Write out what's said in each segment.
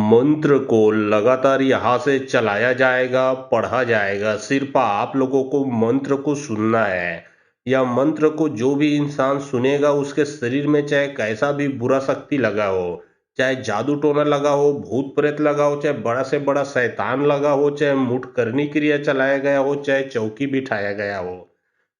मंत्र को लगातार यहाँ से चलाया जाएगा, पढ़ा जाएगा। सिर्फ आप लोगों को मंत्र को सुनना है। या मंत्र को जो भी इंसान सुनेगा उसके शरीर में चाहे कैसा भी बुरा शक्ति लगा हो, चाहे जादू टोना लगा हो, भूत प्रेत लगा हो, चाहे बड़ा से बड़ा शैतान लगा हो, चाहे मुठ करनी क्रिया चलाया गया हो, चाहे चौकी बिठाया गया हो,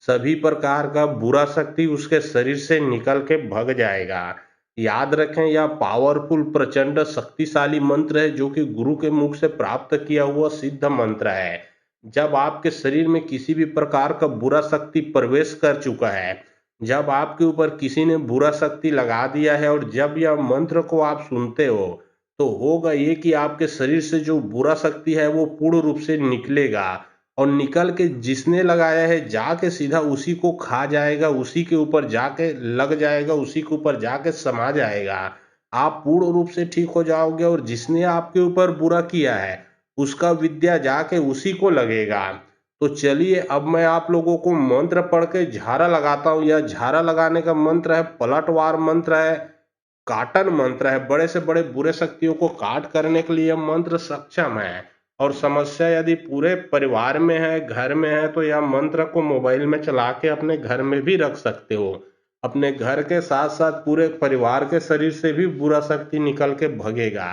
सभी प्रकार का बुरा शक्ति उसके शरीर से निकल के भग जाएगा। याद रखें, यह पावरफुल प्रचंड शक्तिशाली मंत्र है जो कि गुरु के मुख से प्राप्त किया हुआ सिद्ध मंत्र है। जब आपके शरीर में किसी भी प्रकार का बुरा शक्ति प्रवेश कर चुका है, जब आपके ऊपर किसी ने बुरा शक्ति लगा दिया है और जब यह मंत्र को आप सुनते हो, तो होगा ये कि आपके शरीर से जो बुरा शक्ति है वो पूर्ण रूप से निकलेगा और निकल के जिसने लगाया है जाके सीधा उसी को खा जाएगा, उसी के ऊपर जाके लग जाएगा, उसी के ऊपर जाके समा जाएगा। आप पूर्ण रूप से ठीक हो जाओगे और जिसने आपके ऊपर बुरा किया है उसका विद्या जाके उसी को लगेगा। तो चलिए अब मैं आप लोगों को मंत्र पढ़ के झारा लगाता हूँ। यह झारा लगाने का मंत्र है, पलटवार मंत्र है, काटन मंत्र है। बड़े से बड़े बुरे शक्तियों को काट करने के लिए यह मंत्र सक्षम है। और समस्या यदि पूरे परिवार में है, घर में है, तो यह मंत्र को मोबाइल में चला के अपने घर में भी रख सकते हो। अपने घर के साथ साथ पूरे परिवार के शरीर से भी बुरा शक्ति निकल के भगेगा।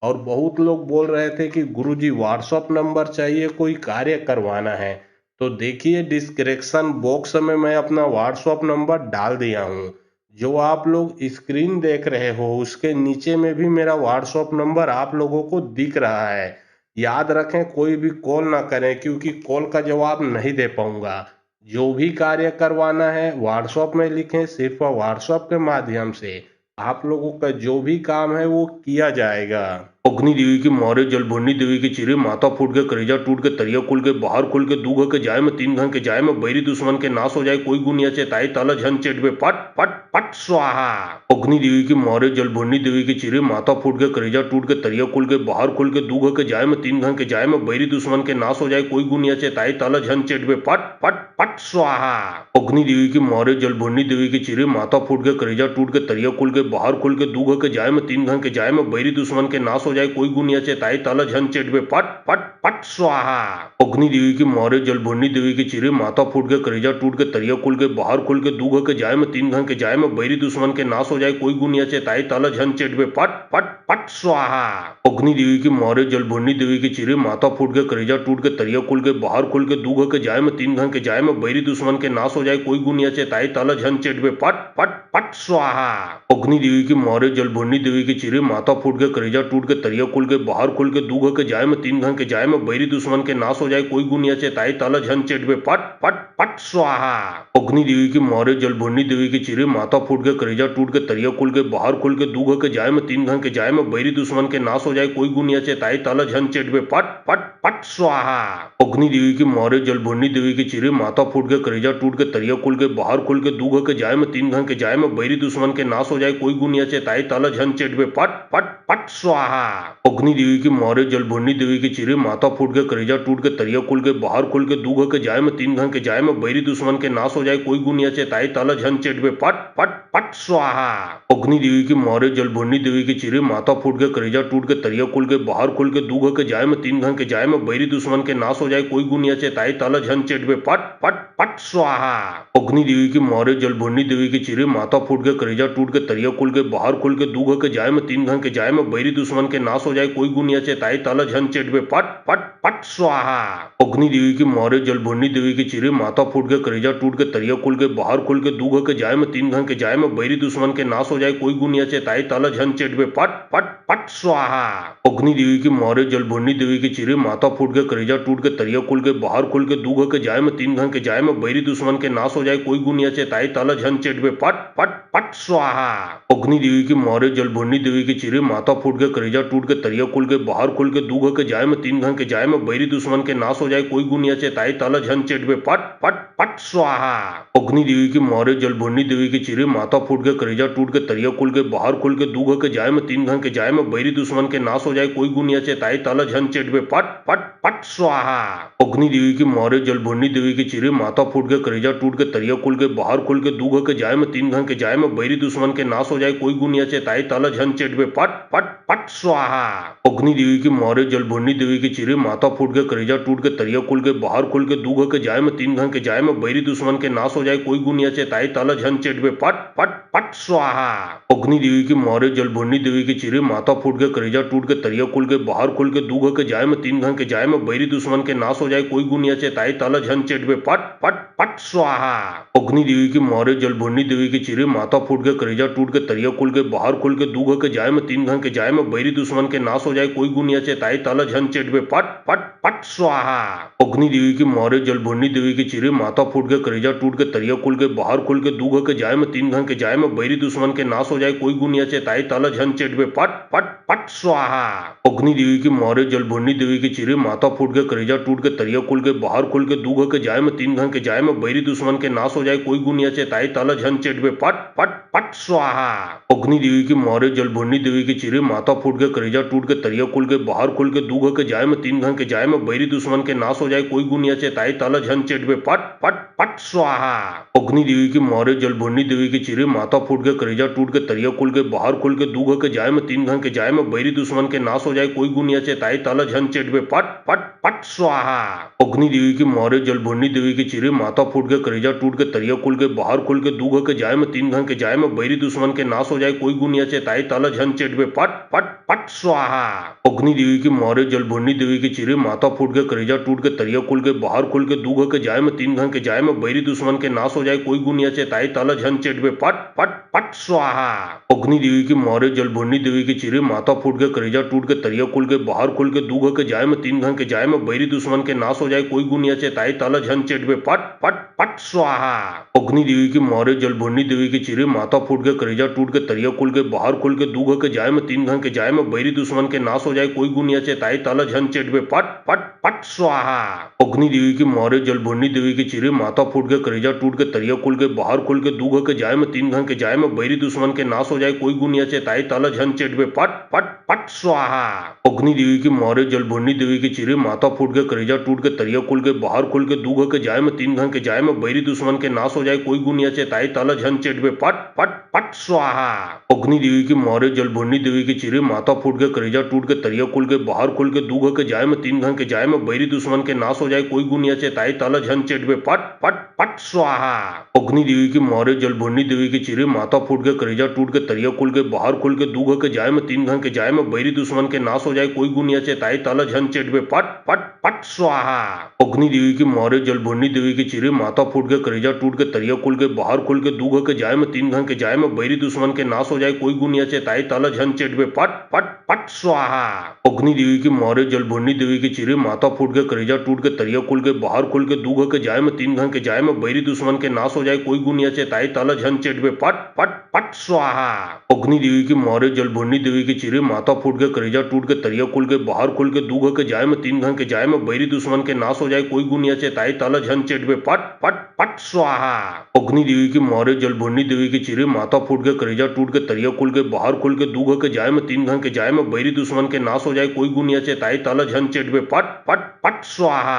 और बहुत लोग बोल रहे थे कि गुरुजी व्हाट्सएप नंबर चाहिए, कोई कार्य करवाना है। तो देखिए डिस्क्रिप्शन बॉक्स में मैं अपना व्हाट्सएप नंबर डाल दिया हूँ। जो आप लोग स्क्रीन देख रहे हो उसके नीचे में भी मेरा व्हाट्सएप नंबर आप लोगों को दिख रहा है। याद रखें, कोई भी कॉल ना करें क्योंकि कॉल का जवाब नहीं दे पाऊंगा। जो भी कार्य करवाना है व्हाट्सएप में लिखें, सिर्फ व्हाट्सएप के माध्यम से आप लोगों का जो भी काम है वो किया जाएगा। अग्नि देवी की मारे जलभरनी देवी के चिरे माथा फूट के करेजा टूट के तरिया खुल के बाहर खुल के दूघ के जाए में तीन घन के जाए में बैरी दुश्मन के नाश हो जाए कोई गुनिया चेताए ताला झन चेट में फट फट फट स्वाहा। अग्नि देवी की मारे जलभरनी देवी के चिरे माथा फूट के करेजा टूट के तरिया खुल के बाहर खुल के दूघ के जाए में तीन घन के जाए में बैरी दुश्मन के नाश हो जाए कोई गुनिया चेताए ताला झन चेट में फट फट फट स्वाहा। अग्नि देवी की मारे जलभरनी देवी के चिरे माथा फूट के करेजा टूट के तरिया खुल के बाहर खुल के दूघ के जाए में तीन घन के जाए में बैरी दुश्मन के नाश हो जाए कोई गुनिया चेताए ताला झन चेट में फट फट फट स्वाहा। अग्नि देवी की मारे जलभरनी देवी के चिरे माथा फूट के करेजा टूट के तरिया खुल के बाहर खुल के दूघ के जाए में तीन घन के जाए में बैरी दुश्मन के नाश हो जाए कोई गुनिया चेताए ताला झन चेट में फट फट फट स्वाहा। अग्नि देवी की मारे जलभरनी देवी के चिरे माथा फूट के करेजा टूट के तरिया खुल के बाहर खुल के दूघ के जाए में तीन घन के जाए में बैरी दुश्मन के नाश हो जाए कोई गुनिया चेताए ताला झन चेट में फट फट फट स्वाहा। अग्नि देवी की मारे जलभरनी देवी के चिरे माथा फूट के करेजा टूट के तरिया खुल के बाहर खुल के दूघ के जाए में तीन घन के जाए में बैरी दुश्मन के नाश हो जाए कोई गुनिया चेताए ताला झन चेट में फट फट फट स्वाहा। अग्नि देवी की मारे जलभरनी देवी के चिरे माथा फूट के करेजा टूट के तरिया खुल के बाहर खुल के दूघ के जाए में तीन घन के जाए में बैरी दुश्मन के नाश हो जाए कोई गुनिया चेताए ताला झन चेट में फट फट फट स्वाहा। अग्नि देवी की मारे जलभरनी देवी के चिरे माथा फूट के करेजा टूट के तरिया खुल के बाहर खुल के दूघ के जाए में तीन घन के जाए में बैरी दुश्मन के नाश हो जाए कोई गुनिया चेताए ताला झन चेट में फट फट फट स्वाहा। अग्नि देवी की मारे जलभरनी देवी के चिरे माथा फूट के करेजा टूट के तरिया खुल के बाहर खुल के दूघ के जाए में तीन घन के जाए में बैरी दुश्मन के नाश हो जाए कोई गुनिया चेताए ताला झन चेट में फट फट फट स्वाहा। अग्नि देवी की मारे जलभरनी देवी के चिरे माथा फूट के करेजा टूट के तरिया खुल के बाहर खुल के दूघ के जाए में तीन घन के जाए में बैरी दुश्मन के नाश हो जाए कोई गुनिया चेताए ताला झन चेट में फट फट फट स्वाहा। अग्नि देवी की मारे जलभरनी देवी के चिरे माथा फूट के करेजा टूट के तरिया खुल के बाहर खुल के दूघ के जाए में तीन घन के जाए में बैरी दुश्मन के नाश हो जाए कोई गुनिया चेताए ताला झन चेट में फट फट फट स्वाहा। अग्नि देवी की मारे जलभरनी देवी के चिरे माथा फूट के करेजा टूट के तरिया खुल के बाहर खुल के दूघ के जाए में तीन घन के जाए में बैरी दुश्मन के नाश हो जाए कोई गुनिया चेताए ताला झन चेट में फट फट फट स्वाहा। अग्नि देवी की मारे जलभरनी देवी के चिरे माथा फूट के करेजा टूट के तरिया खुल के बाहर खुल के दूघ के जाए में तीन घन के जाए में बैरी दुश्मन के नाश हो जाए कोई गुनिया चेताए ताला झन चेट में फट फट फट स्वाहा। अग्नि देवी की मारे जलभरनी देवी के चिरे माथा फूट के करेजा टूट के तरिया खुल के बाहर खुल के दूघ के जाए में तीन घन के जाए में बैरी दुश्मन के नाश हो जाए कोई गुनिया चेताए ताला झन चेट में फट फट फट फट स्वाहा। अग्नि देवी की मारे जल भरनी देवी की चिरे माथा फूट के करेजा टूट के तरिया खुल के बाहर खुल के दूघ के जाय में तीन घन के जाय में बैरी दुश्मन के नाश हो जाए कोई गुनिया चेताई ताला झन चेटवे फट फट फट स्वाहा। अग्नि देवी की मारे जल भरनी देवी की चिरे माथा फूट के करेजा टूट के तरिया खुल के बाहर खुल के दूघ के जाय में तीन घन के जाय में बैरी दुश्मन के नाश हो जाए कोई गुनिया चेताई ताला झन चेटवे फट फट फट स्वाहा। अग्नि देवी की मारे जल भरनी देवी की चिरे माथा फूट के करेजा टूट के तरिया खुल के बाहर खुल के दूघ के जाय में तीन घन के जाय में बैरी दुश्मन के नाश हो जाए कोई गुनिया चेताई ताला झन चेटवे फट फट फट स्वाहा। अग्नि देवी की मारे जल भरनी देवी की चिरे माथा फूट के करेजा टूट के तरिया खुल के बाहर खुल के दूघ के जाय में तीन घन के जाय में बैरी दुश्मन के नाश हो जाए कोई गुनिया चेताई ताला झन चेटवे फट फट फट स्वाहा। अग्नि देवी की मारे जल भरनी देवी की चिरे माथा फूट के करेजा टूट के तरिया खुल के बाहर खुल के दूघ के जाय में तीन घन के जाय में बैरी दुश्मन के नाश हो जाए कोई गुनिया चेताई ताला झन चेटवे फट फट फट स्वाहा। अग्नि देवी की मारे जल भरनी देवी की चिरे माथा फूट के करेजा टूट के तरिया खुल के बाहर खुल के दूघ के जाय में तीन घन के जाय में बैरी दुश्मन के नाश हो जाए कोई गुनिया चेताई ताला झन चेटवे फट फट फट स्वाहा। अग्नि देवी की मारे जल भरनी देवी की चिरे माथा फूट के करेजा टूट के तरिया खुल के बाहर खुल के दूघ के जाय में तीन घन के जाय में बैरी दुश्मन के नाश हो जाए कोई गुनिया चेताई ताला झन चेटवे फट फट फट स्वाहा। अग्नि देवी की मारे जल भरनी देवी की चिरे माथा फूट के करेजा टूट के तरिया खुल के बाहर खुल के दूघ के जाय में तीन घन के जाय में बैरी दुश्मन के नाश हो जाए कोई गुनिया चेताई ताला झन चेटवे फट फट फट स्वाहा। अग्नि देवी की मारे जल भरनी देवी की चिरे माथा फूट के करेजा टूट के तरिया खुल के बाहर खुल के दूघ के जाय में तीन घन के जाय में बैरी दुश्मन के नाश हो जाए कोई गुनिया चेताई ताला झन चेटवे फट फट फट स्वाहा। अग्नि देवी की मारे जल भरनी देवी की चिरे माथा फूट के करेजा टूट के तरिया खुल के बाहर खुल के दूघ के जाय में तीन घन के जाय में बैरी दुश्मन के नाश हो जाए कोई गुनिया चेताई ताला झन चेटवे फट फट फट स्वाहा। अग्नि देवी की मारे जल भरनी देवी की चिरे माथा फूट के करेजा टूट के तरिया खुल के बाहर खुल के दूघ के जाय में तीन घन के जाय में बैरी दुश्मन के नाश हो जाए कोई गुनिया चेताई ताला झन चेटवे फट फट फट स्वाहा। अग्नि देवी की मारे जल भरनी देवी की चिरे माथा फूट के करेजा टूट के तरिया खुल के बाहर खुल के दूघ के जाय में तीन घन के जाय में बैरी दुश्मन के नाश हो जाए कोई गुनिया चेताई ताला झन चेटवे फट फट फट स्वाहा। अग्नि देवी की मारे जल भरनी देवी की चिरे माथा फूट के करेजा टूट के तरिया खुल के बाहर खुल के दूघ के जाय में तीन घन के जाय में बैरी दुश्मन के नाश हो जाए कोई गुनिया चेताई ताला झन चेटवे फट फट फट स्वाहा। अग्नि देवी की मारे जल भरनी देवी की चिरे माथा फूट के करेजा टूट के तरिया खुल के बाहर खुल के दूघ के जाय में तीन घन के जाय में बैरी दुश्मन के नाश हो जाए कोई गुनिया चेताई ताला झन चेटवे फट फट फट स्वाहा। अग्नि देवी की मारे जल भरनी देवी की चिरे माथा फूट के करेजा टूट के तरिया खुल के बाहर खुल के दूघ के जाय में तीन घन के जाय में बैरी दुश्मन के नाश हो जाए कोई गुनिया चेताई ताला झन चेटवे फट फट फट स्वाहा। अग्नि देवी की मारे जल भरनी देवी की चिरे माथा फूट के करेजा टूट के तरिया खुल के बाहर खुल के दूघ के जाय में तीन घन के जाय में बैरी दुश्मन के नाश हो जाए कोई गुनिया चेताई ताला झन चेटवे फट फट फट स्वाहा। अग्नि देवी की मारे जल भरनी देवी की चिरे माथा फूट के करेजा टूट के तरिया खुल के बाहर खुल के दूघ के जाय में तीन घन के जाय में बैरी दुश्मन के नाश हो जाए कोई गुनिया चेताई ताला झन चेटवे फट फट फट स्वाहा। अग्नि देवी की मारे जल भरनी देवी की चिरे माथा फूट के करेजा टूट के तरिया खुल के बाहर खुल के दूघ के जाय में तीन घन के जाय में बैरी दुश्मन के नाश हो जाए कोई गुनिया चेताई ताला झन चेटवे फट फट फट स्वाहा। अग्नि देवी की मारे जल भरनी देवी की चिरे माथा फूट के करेजा टूट के तरिया खुल के बाहर खुल के दूघ के जाय में तीन घन के जाय में बैरी दुश्मन के नाश हो जाए कोई गुनिया चेताई ताला झन चेटवे फट फट फट स्वाहा। अग्नि देवी की मारे जल भरनी देवी की चिरे माथा फूट के करेजा टूट के तरिया खुल के बाहर खुल के दूघ के जाय में तीन घन के जाय में बैरी दुश्मन के नाश हो जाए कोई गुनिया चेताई ताला झन चेटवे फट फट फट स्वाहा। अग्नि देवी की मारे जल भरनी देवी की चिरे माथा फूट के करेजा टूट के तरिया खुल के बाहर खुल के दूघ के जाय में तीन घन के जाय में बैरी दुश्मन के नाश हो जाए कोई गुनिया चेताई ताला झन चेटवे फट फट फट स्वाहा।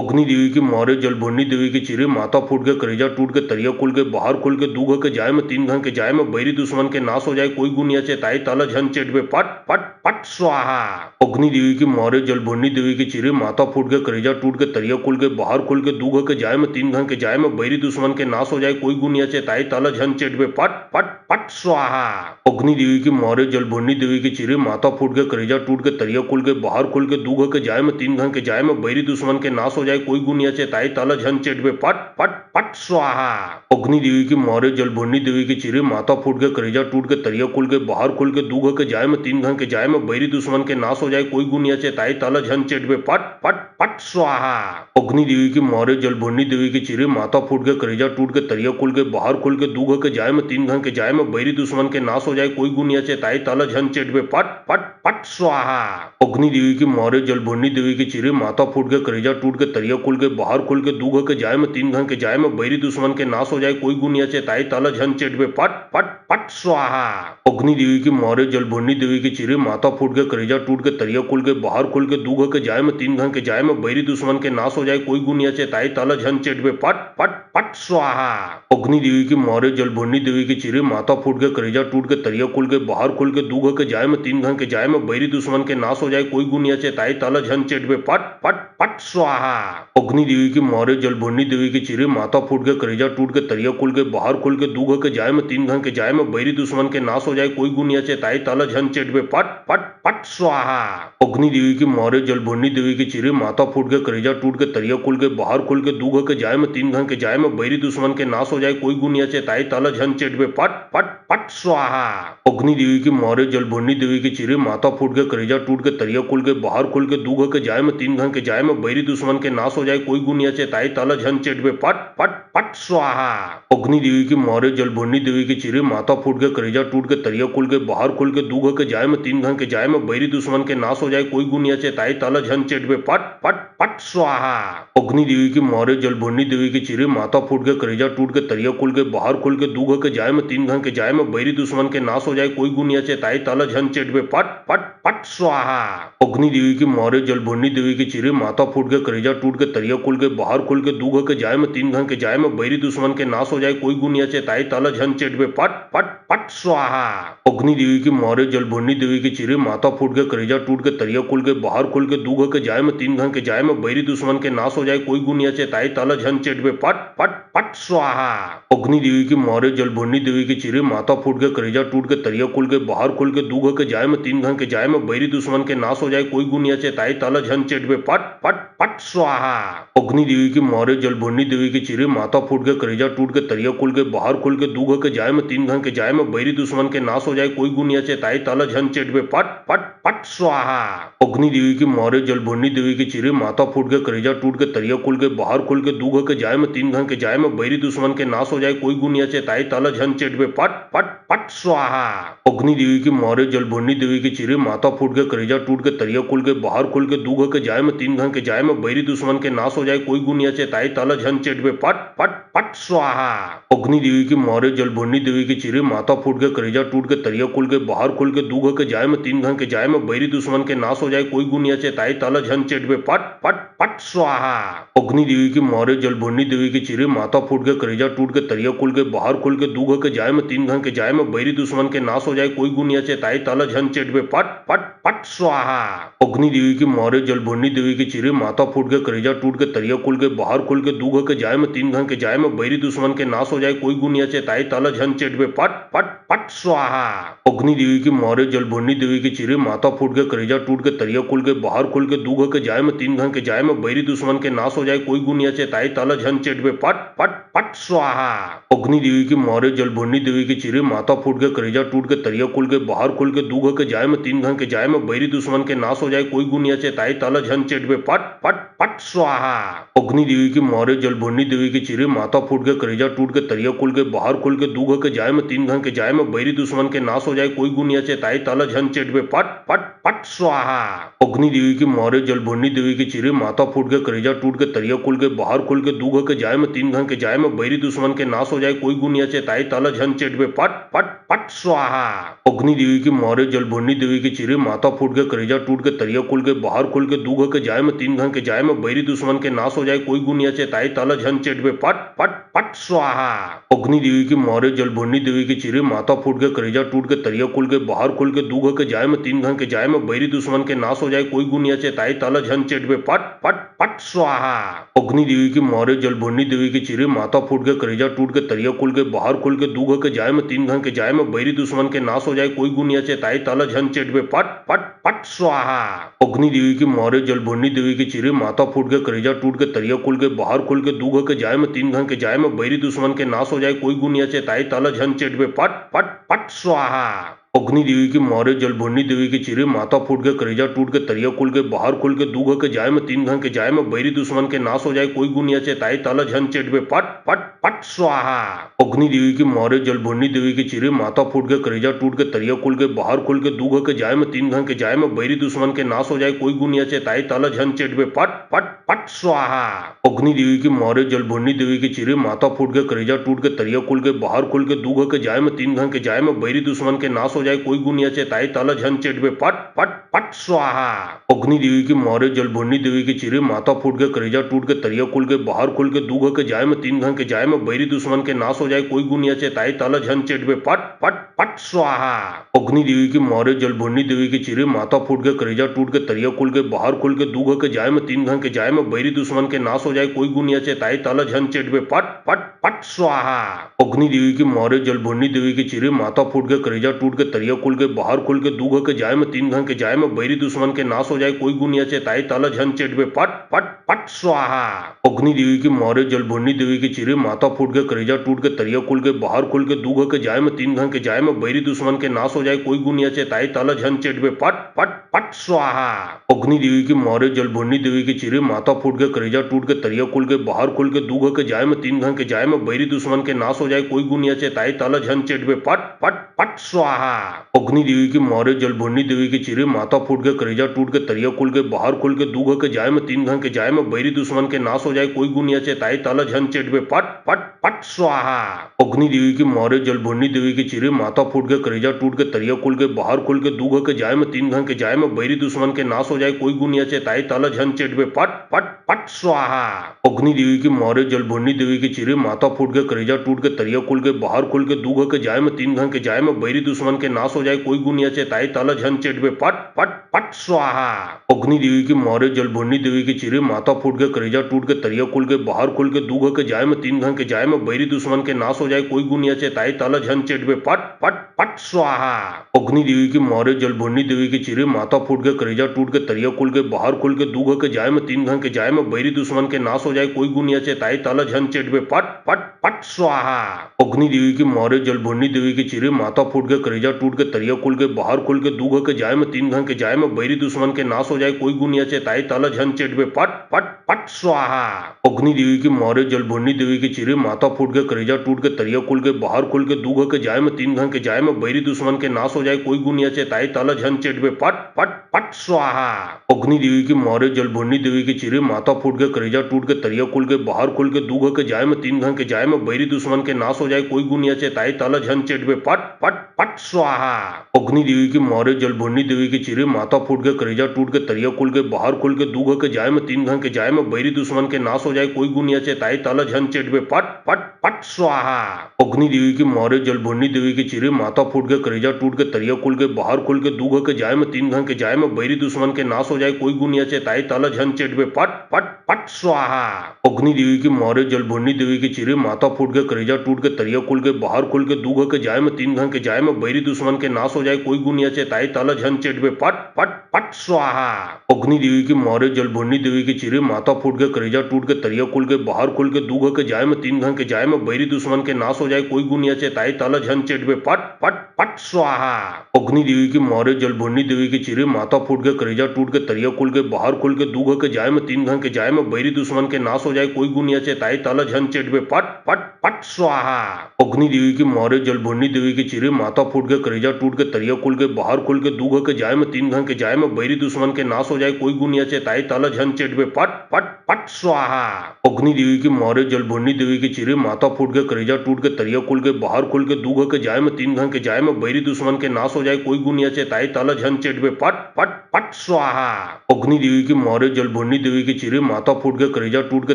अग्नि देवी की मारे जल भरनी देवी की चिरे माथा फूट के करेजा टूट के तरिया खुल के बाहर खुल के दूघ के जाय में तीन घन के जाय में बैरी दुश्मन के नाश हो जाए कोई गुनिया चेताई ताला झन चेटवे फट फट फट स्वाहा। अग्नि देवी की मारे जल भरनी देवी की चिरे माथा फूट के करेजा टूट के तरिया खुल के बाहर खुल के दूघ के जाय में तीन घन के जाय में बैरी दुश्मन के नाश हो जाए कोई गुनिया चेताई ताला झन चेटवे फट फट फट स्वाहा। अग्नि देवी की मारे जल भरनी देवी की चिरे माथा फूट के करेजा टूट के तरिया खुल के बाहर खुल के दूघ के जाय में तीन घन के जाय में बैरी दुश्मन के नाश हो जाए कोई गुनिया चेताई ताला झन चेटवे फट फट फट स्वाहा। अग्नि देवी की मारे जल भरनी देवी की चिरे माथा फूट के करेजा टूट के तरिया खुल के बाहर खुल के दूघ के जाय में तीन घन के जाय में बैरी दुश्मन के नाश हो जाए कोई गुनिया चेताई ताला झन चेटवे फट फट पट स्वाहा। अग्नि देवी की मारे जल भरनी देवी की चिरे माथा फूट के करेजा टूट के तरिया खुल के बाहर खुल के दूघ के जाय में तीन घन के जाय में बैरी दुश्मन के नाश हो जाए कोई गुनिया चेताई ताला झन चेट में पट पट पट स्वाहा। अग्नि देवी की मारे जल भरनी देवी की चिरे माथा फूट के करेजा टूट के तरिया खुल के बाहर खुल के दूघ के जाय में तीन घन के जाय में बैरी दुश्मन के नाश हो जाए कोई गुनिया चेताई ताला झन चेट में पट पट पट स्वाहा। अग्नि देवी की मारे जल भरनी देवी की चिरे माथा फूट के करेजा टूट के तरिया खुल के बाहर खुल के दूघ के जाय में तीन घन के जाय में बैरी दुश्मन के नाश हो जाए कोई गुनिया चेताई ताला झन चेट में पट पट पट स्वाहा। अग्नि देवी की मारे जल भरनी देवी की चिरे माथा फूट के करेजा टूट के तरिया खुल के बाहर खुल के दूघ के जाय में तीन घन के जाय में बैरी दुश्मन के नाश हो जाए कोई गुनिया चेताई ताला झन चेट में पट पट पट स्वाहा। अग्नि देवी की मारे जल भरनी देवी की चिरे माथा फूट के करेजा टूट के तरिया खुल के बाहर खुल के दूघ के जाय में तीन घन के जाय में बैरी दुश्मन के नाश हो जाए कोई गुनिया चेताई ताला झन चेट में पट पट पट स्वाहा। अग्नि देवी की मारे जल भरनी देवी की चिरे माथा फूट के करेजा टूट के तरिया खुल के बाहर खुल के दूघ के जाय में तीन घन के जाय में बैरी दुश्मन के नाश हो जाए कोई गुनिया चेताई ताला झन चेट में पट पट पट स्वाहा। अग्नि देवी की मारे जल भरनी देवी की चिरे माथा फूट के करेजा टूट के तरिया खुल के बाहर खुल के दूघ के जाय में तीन घन के जाय में बैरी दुश्मन के नाश हो जाए कोई गुनिया चेताई ताला झन चेट में पट पट पट स्वाहा। अग्नि देवी की मारे जल भरनी देवी की चिरे माथा फूट के करेजा टूट के तरिया खुल के बाहर खुल के दूघ के जाय में तीन घन के जाय में बैरी दुश्मन के नाश हो जाए कोई गुनिया चेताई ताला झन चेट में पट पट पट स्वाहा। अग्नि देवी की मारे जल भरनी देवी की चिरे माथा फूट के करेजा टूट के तरिया खुल के बाहर खुल के दूघ के जाय में तीन घन के जाय में बैरी दुश्मन के नाश हो जाए कोई गुनिया चेताई ताला झन चेट में पट पट पट स्वाहा। अग्नि देवी की मारे जल भरनी देवी की चिरे माथा फूट के करेजा टूट के तरिया खुल के बाहर खुल के दूघ के जाय में तीन घन के जाय में बैरी दुश्मन के नाश हो जाए कोई गुनिया चेताई ताला झन चेट में पट पट पट स्वाहा। अग्नि देवी की मारे जल भरनी देवी की चिरे माथा फूट के करेजा टूट के तरिया खुल के बाहर खुल के दूघ के जाय में तीन घन के जाय में बैरी दुश्मन के नाश हो जाए कोई गुनिया चेताई ताला झन चेट में पट पट पट स्वाहा। अग्नि देवी की मारे जल भरनी देवी की चिरे माथा फूट के करेजा टूट के तरिया खुल के बाहर खुल के दूघ के जाय में तीन घन के जाय में बैरी दुश्मन के नाश हो जाए कोई गुनिया चेताई ताला झन चेट में पट पट पट स्वाहा। अग्नि देवी की मारे जल भरनी देवी की चिरे माथा फूट के करेजा टूट के तरिया खुल के बाहर खुल के दूघ के जाय में तीन घन के जाय में बैरी दुश्मन के नाश हो जाए कोई गुनिया चेताई ताला झन चेट में पट पट पट स्वाहा। अग्नि देवी की मारे जल भरनी देवी की चिरे माथा फूट के करेजा टूट के तरिया खुल के बाहर खुल के दूघ के जाय में तीन घन के जाय में बैरी दुश्मन के नाश हो जाए कोई गुनिया चेताई ताला झन चेट में पट पट पट स्वाहा। अग्नि देवी की मारे जल भरनी देवी की चिरे माथा फूट के करेजा टूट के तरिया खुल के बाहर खुल के दूघ के जाय में तीन घन के जाय में बैरी दुश्मन के नाश हो जाए कोई गुनिया चेताई ताला झन चेट में पट पट पट स्वाहा। अग्नि देवी की मारे जल भरनी देवी की चिरे माथा फूट के करेजा टूट के तरिया खुल के बाहर खुल के दूघ के जाय में तीन घन के जाय में बैरी दुश्मन के नाश हो जाए कोई गुनिया चेताई ताला झन चेट में पट पट पट स्वाहा। अग्नि देवी की मारे जल भरनी देवी की चिरे माथा फूट के करेजा टूट के तरिया खुल के बाहर खुल के दूघ के जाय में तीन घन के जाय में बैरी दुश्मन के नाश हो जाए कोई गुनिया चेताई ताला झन चेट में पट पट पट स्वाहा। अग्नि देवी की मारे जल भरनी देवी की चिरे माथा फूट के करेजा टूट के तरिया खुल के बाहर खुल के दूघ के जाय में तीन घन के जाय में बैरी दुश्मन के नाश हो जाए कोई गुनिया चेताई ताला झन चेट में पट पट पट स्वाहा। अग्नि देवी की मारे जल भरनी देवी की चिरे माथा फूट के करेजा टूट के तरिया खुल के बाहर खुल के दूघ के जाय में तीन घन के जाय में बैरी दुश्मन के नाश हो जाए कोई गुनिया चेताई ताला झन चेट में पट पट पट स्वाहा। अग्नि देवी की मारे जल भरनी देवी की चिरे माथा फूट के करेजा टूट के तरिया खुल के बाहर खुल के दूघ के जाय में तीन घन के जाय में बैरी दुश्मन के नाश हो जाए कोई गुनिया चेताई ताला झन चेट में पट पट पट स्वाहा। अग्नि देवी की मारे जल भरनी देवी की चिरे माथा फूट के करेजा टूट के तरिया खुल के बाहर खुल के दूघ के जाय में तीन घन के जाय में बैरी दुश्मन के नाश हो जाए कोई गुनिया चेताई ताला झन चेट में पट पट पट स्वाहा। अग्नि देवी की मारे जल भरनी देवी की चिरे माथा फूट के करेजा टूट के तरिया खुल के बाहर खुल के दूघ के जाय में तीन घन के जाय में बैरी दुश्मन के नाश हो जाए कोई गुनिया चेताई ताला झन चेट में पट पट पट स्वाहा। अग्नि देवी की मारे जल भरनी देवी की चिरे माथा फूट के करेजा टूट के तरिया खुल के बाहर खुल के दूघ के जाय में तीन घन के जाय में बैरी दुश्मन के नाश हो जाए कोई गुनिया चेताई ताला झन चेट में पट पट पट स्वाहा। अग्नि देवी की मारे जल भरनी देवी की चिरे माथा फूट के करेजा टूट के तरिया खुल के बाहर खुल के दूघ के जाय में तीन घन के जाय में बैरी दुश्मन के नाश हो जाए कोई गुनिया चेताई ताला झन चेट में पट पट पट स्वाहा। अग्नि देवी की मारे जल भरनी देवी की चिरे माथा फूट के करेजा टूट के तरिया खुल के बाहर खुल के दूघ के जाय में तीन घन के जाय में बैरी दुश्मन के नाश हो जाए कोई गुनिया चेताई ताला झन चेट में पट पट पट स्वाहा। अग्नि देवी की मारे जल भरनी देवी की चिरे माथा फूट के करेजा टूट के तरिया खुल के बाहर खुल के दूघ के जाय में तीन घन के जाय में बैरी दुश्मन के नाश हो जाए कोई गुनिया चेताई ताला झन चेट में पट पट पट स्वाहा। अग्नि देवी की मारे जल भरनी देवी की चिरे माथा फूट के करेजा टूट के तरिया खुल के बाहर खुल के दूघ के जाय में तीन घन के जाय में बैरी दुश्मन के नाश हो जाए कोई गुनिया से ताई ताला झन चेट में पट पट पट स्वाहा। अग्नि देवी की मारे जल भरनी देवी की चिरे माथा फूट के करेजा टूट के तरिया खुल के बाहर खुल के दूघ के जाय में तीन घन के जाय में बैरी दुश्मन के नाश हो जाए कोई गुनिया से ताई ताला झन चेट में पट पट पट स्वाहा। अग्नि देवी की मारे जल भरनी देवी की चिरे माथा फूट के करेजा टूट के तरिया खुल के बाहर खुल के दूघ के जाय में तीन घन के जाय में बैरी दुश्मन के नाश हो जाए कोई गुनिया से ताई ताला झन चेट में पट पट पट स्वाहा। अग्नि देवी की मारे जल भरनी देवी की चिरे माथा फूट के करेजा टूट के तरिया खुल के बाहर खुल के दूघ के जाय में तीन घन के जाय में बैरी दुश्मन के नाश हो जाए कोई गुनिया से ताई ताला झन चेट में पट पट पट स्वाहा। अग्नि देवी की मारे जल भरनी देवी की चिरे माथा फूट के करेजा टूट के तरिया खुल के बाहर खुल के दूघ के जाय में तीन घन के जाय में बैरी दुश्मन के नाश हो जाए कोई गुनिया से ताई ताला झन चेट में पट पट पट स्वाहा। अग्नि देवी की मारे जल भरनी देवी की चिरे माथा फूट के करेजा टूट के तरिया खुल के बाहर खुल के दूघ के जाय में तीन घन के जाय में बैरी दुश्मन के नाश हो जाए कोई गुनिया से ताई ताला झन चेट में पट पट पट स्वाहा। अग्नि देवी की मारे जल भरनी देवी की चिरे माथा फूट के करेजा टूट के तरिया खुल के बाहर खुल के दूघ के जाय में तीन घन के जाय में बैरी दुश्मन के नाश हो जाए कोई गुनिया से ताई ताला झन चेट में पट पट पट स्वाहा। अग्नि देवी की मारे जल भरनी देवी की चिरे माथा फूट के करेजा टूट के तरिया खुल के बाहर खुल के दूघ के जाय में तीन घन के जाय में बैरी दुश्मन के नाश हो जाए कोई गुनिया से ताई ताला झन चेट में पट पट पट स्वाहा। अग्नि देवी की मारे जल भरनी देवी की चिरे माथा फूट के करेजा टूट के तरिया खुल के बाहर खुल के दूघ के जाय में तीन घन के जाय में बैरी दुश्मन के नाश हो जाए कोई गुनिया से ताई ताला झन चेट में पट पट पट स्वाहा। अग्नि देवी की मारे जल भरनी देवी की चिरे माथा फूट के करेजा टूट के तरिया खुल के बाहर खुल के दूघ के जाय में तीन घन के जाय में बैरी दुश्मन के नाश हो जाए कोई गुनिया से ताई ताला झन चेट में पट पट पट स्वाहा। अग्नि देवी की मारे जल भरनी देवी की चिरे माथा फूट के करेजा टूट के तरिया खुल के बाहर खुल के दूघ के जाय में तीन घन के जाय में बैरी दुश्मन के नाश हो जाए कोई गुनिया से ताई ताला झन चेट में पट पट पट स्वाहा। अग्नि देवी की मारे जल भरनी देवी की चिरे माथा फूट के करेजा टूट के तरिया खुल के बाहर खुल के दूघ के जाय में तीन घन के जाय में बैरी दुश्मन के नाश हो जाए कोई गुनिया से ताई ताला झन चेट में पट पट पट स्वाहा। अग्नि देवी की मारे जल भरनी देवी की चिरे माथा फूट के करेजा टूट के तरिया खुल के बाहर खुल के दूघ के जाय में तीन घन के जाय में बैरी दुश्मन के नाश हो जाए कोई गुनिया से ताई ताला झन चेट में पट पट पट स्वाहा। अग्नि देवी की मारे जल भरनी देवी की चिरे माथा फूट के करेजा टूट के तरिया खुल के बाहर खुल के दूघ के जाय में तीन घन के जाय में बैरी दुश्मन के नाश हो जाए कोई गुनिया से ताई ताला झन चेट में पट पट पट स्वाहा। अग्नि देवी की मारे जल भरनी देवी की चिरे माथा फूट के करेजा टूट के तरिया खुल के बाहर खुल के दूघ के जाय में तीन घन के जाय में बैरी दुश्मन के नाश हो जाए कोई गुनिया से ताई ताला झन चेट में पट पट पट स्वाहा। अग्नि देवी की मारे जल भरनी देवी की चिरे माथा फूट के करेजा टूट के तरिया खुल के बाहर खुल के दूघ के जाय में तीन घन के जाय में बैरी दुश्मन के नाश हो जाए कोई गुनिया से ताई ताला झन चेट में पट पट पट स्वाहा। अग्नि देवी की मारे जल भरनी देवी की चिरे माथा फूट के करेजा टूट के तरिया खुल के बाहर खुल के दूघ के जाय में तीन घन के जाय में बैरी दुश्मन के नाश हो जाए कोई गुनिया से ताई ताला झन चेट में पट पट पट स्वाहा। अग्नि देवी की मारे जल भरनी देवी की चिरे माथा फूट के करेजा टूट के तरिया खुल के बाहर खुल के दूघ के जाय में तीन घन के जाय में बैरी दुश्मन के नाश हो जाए कोई गुनिया से ताई ताला झन चेट में पट पट पट स्वाहा। अग्नि देवी की मारे जल भरनी देवी की चिरे माथा फूट के करेजा टूट के तरिया खुल के बाहर खुल के दूघ के जाय में तीन घन के जाय में बैरी दुश्मन के नाश हो जाए कोई गुनिया से ताई ताला झन चेट में पट पट पट स्वाहा। अग्नि देवी की मारे जल भरनी देवी की चिरे माथा फूट के करेजा टूट के तरिया खुल के बाहर खुल के दूघ के जाय में तीन घन के जाय में बैरी दुश्मन के नाश हो जाए कोई गुनिया से ताई ताला झन चेट में पट पट पट स्वाहा। अग्नि देवी की मारे जल भरनी देवी की चिरे माथा फूट के करेजा टूट के तरिया खुल के बाहर खुल के दूघ के जाय में तीन घन के जाय में बैरी दुश्मन के नाश हो जाए कोई गुनिया से ताई ताला झन चेट में पट पट पट स्वाहा। अग्नि देवी की मारे जल भरनी देवी की चिरे माथा फूट के करेजा टूट के तरिया खुल के बाहर खुल के दूघ के जाय में तीन घन के जाय में बैरी दुश्मन के नाश हो जाए कोई गुनिया से ताई ताला झन चेट में पट पट पट स्वाहा। अग्नि देवी की मारे जल भरनी देवी की चिरे माथा फूट के करेजा टूट के तरिया खुल के बाहर खुल के दूघ के जाय में तीन घन के जाय में बैरी दुश्मन के नाश हो जाए कोई गुनिया से ताई ताला झन चेट में पट पट पट स्वाहा। अग्नि देवी की मारे जल भरनी देवी की चिरे माथा फूट के करेजा टूट के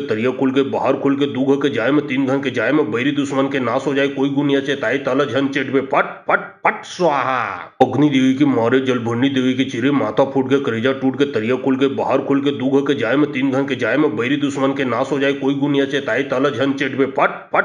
तरिया खुल के बाहर खुल के दूघ के जाय में तीन घन के जाय में बैरी दुश्मन के नाश हो जाए कोई गुनिया से ताई ताला झन चेट में पट पट पट स्वाहा। अग्नि देवी की मारे जल भरनी देवी की चिरे माथा फूट के करेजा टूट के तरिया खुल के बाहर खुल के दूघ के जाय में तीन घन के जाय में बैरी दुश्मन के नाश हो जाए कोई गुनिया से ताई ताला झन चेट में पट पट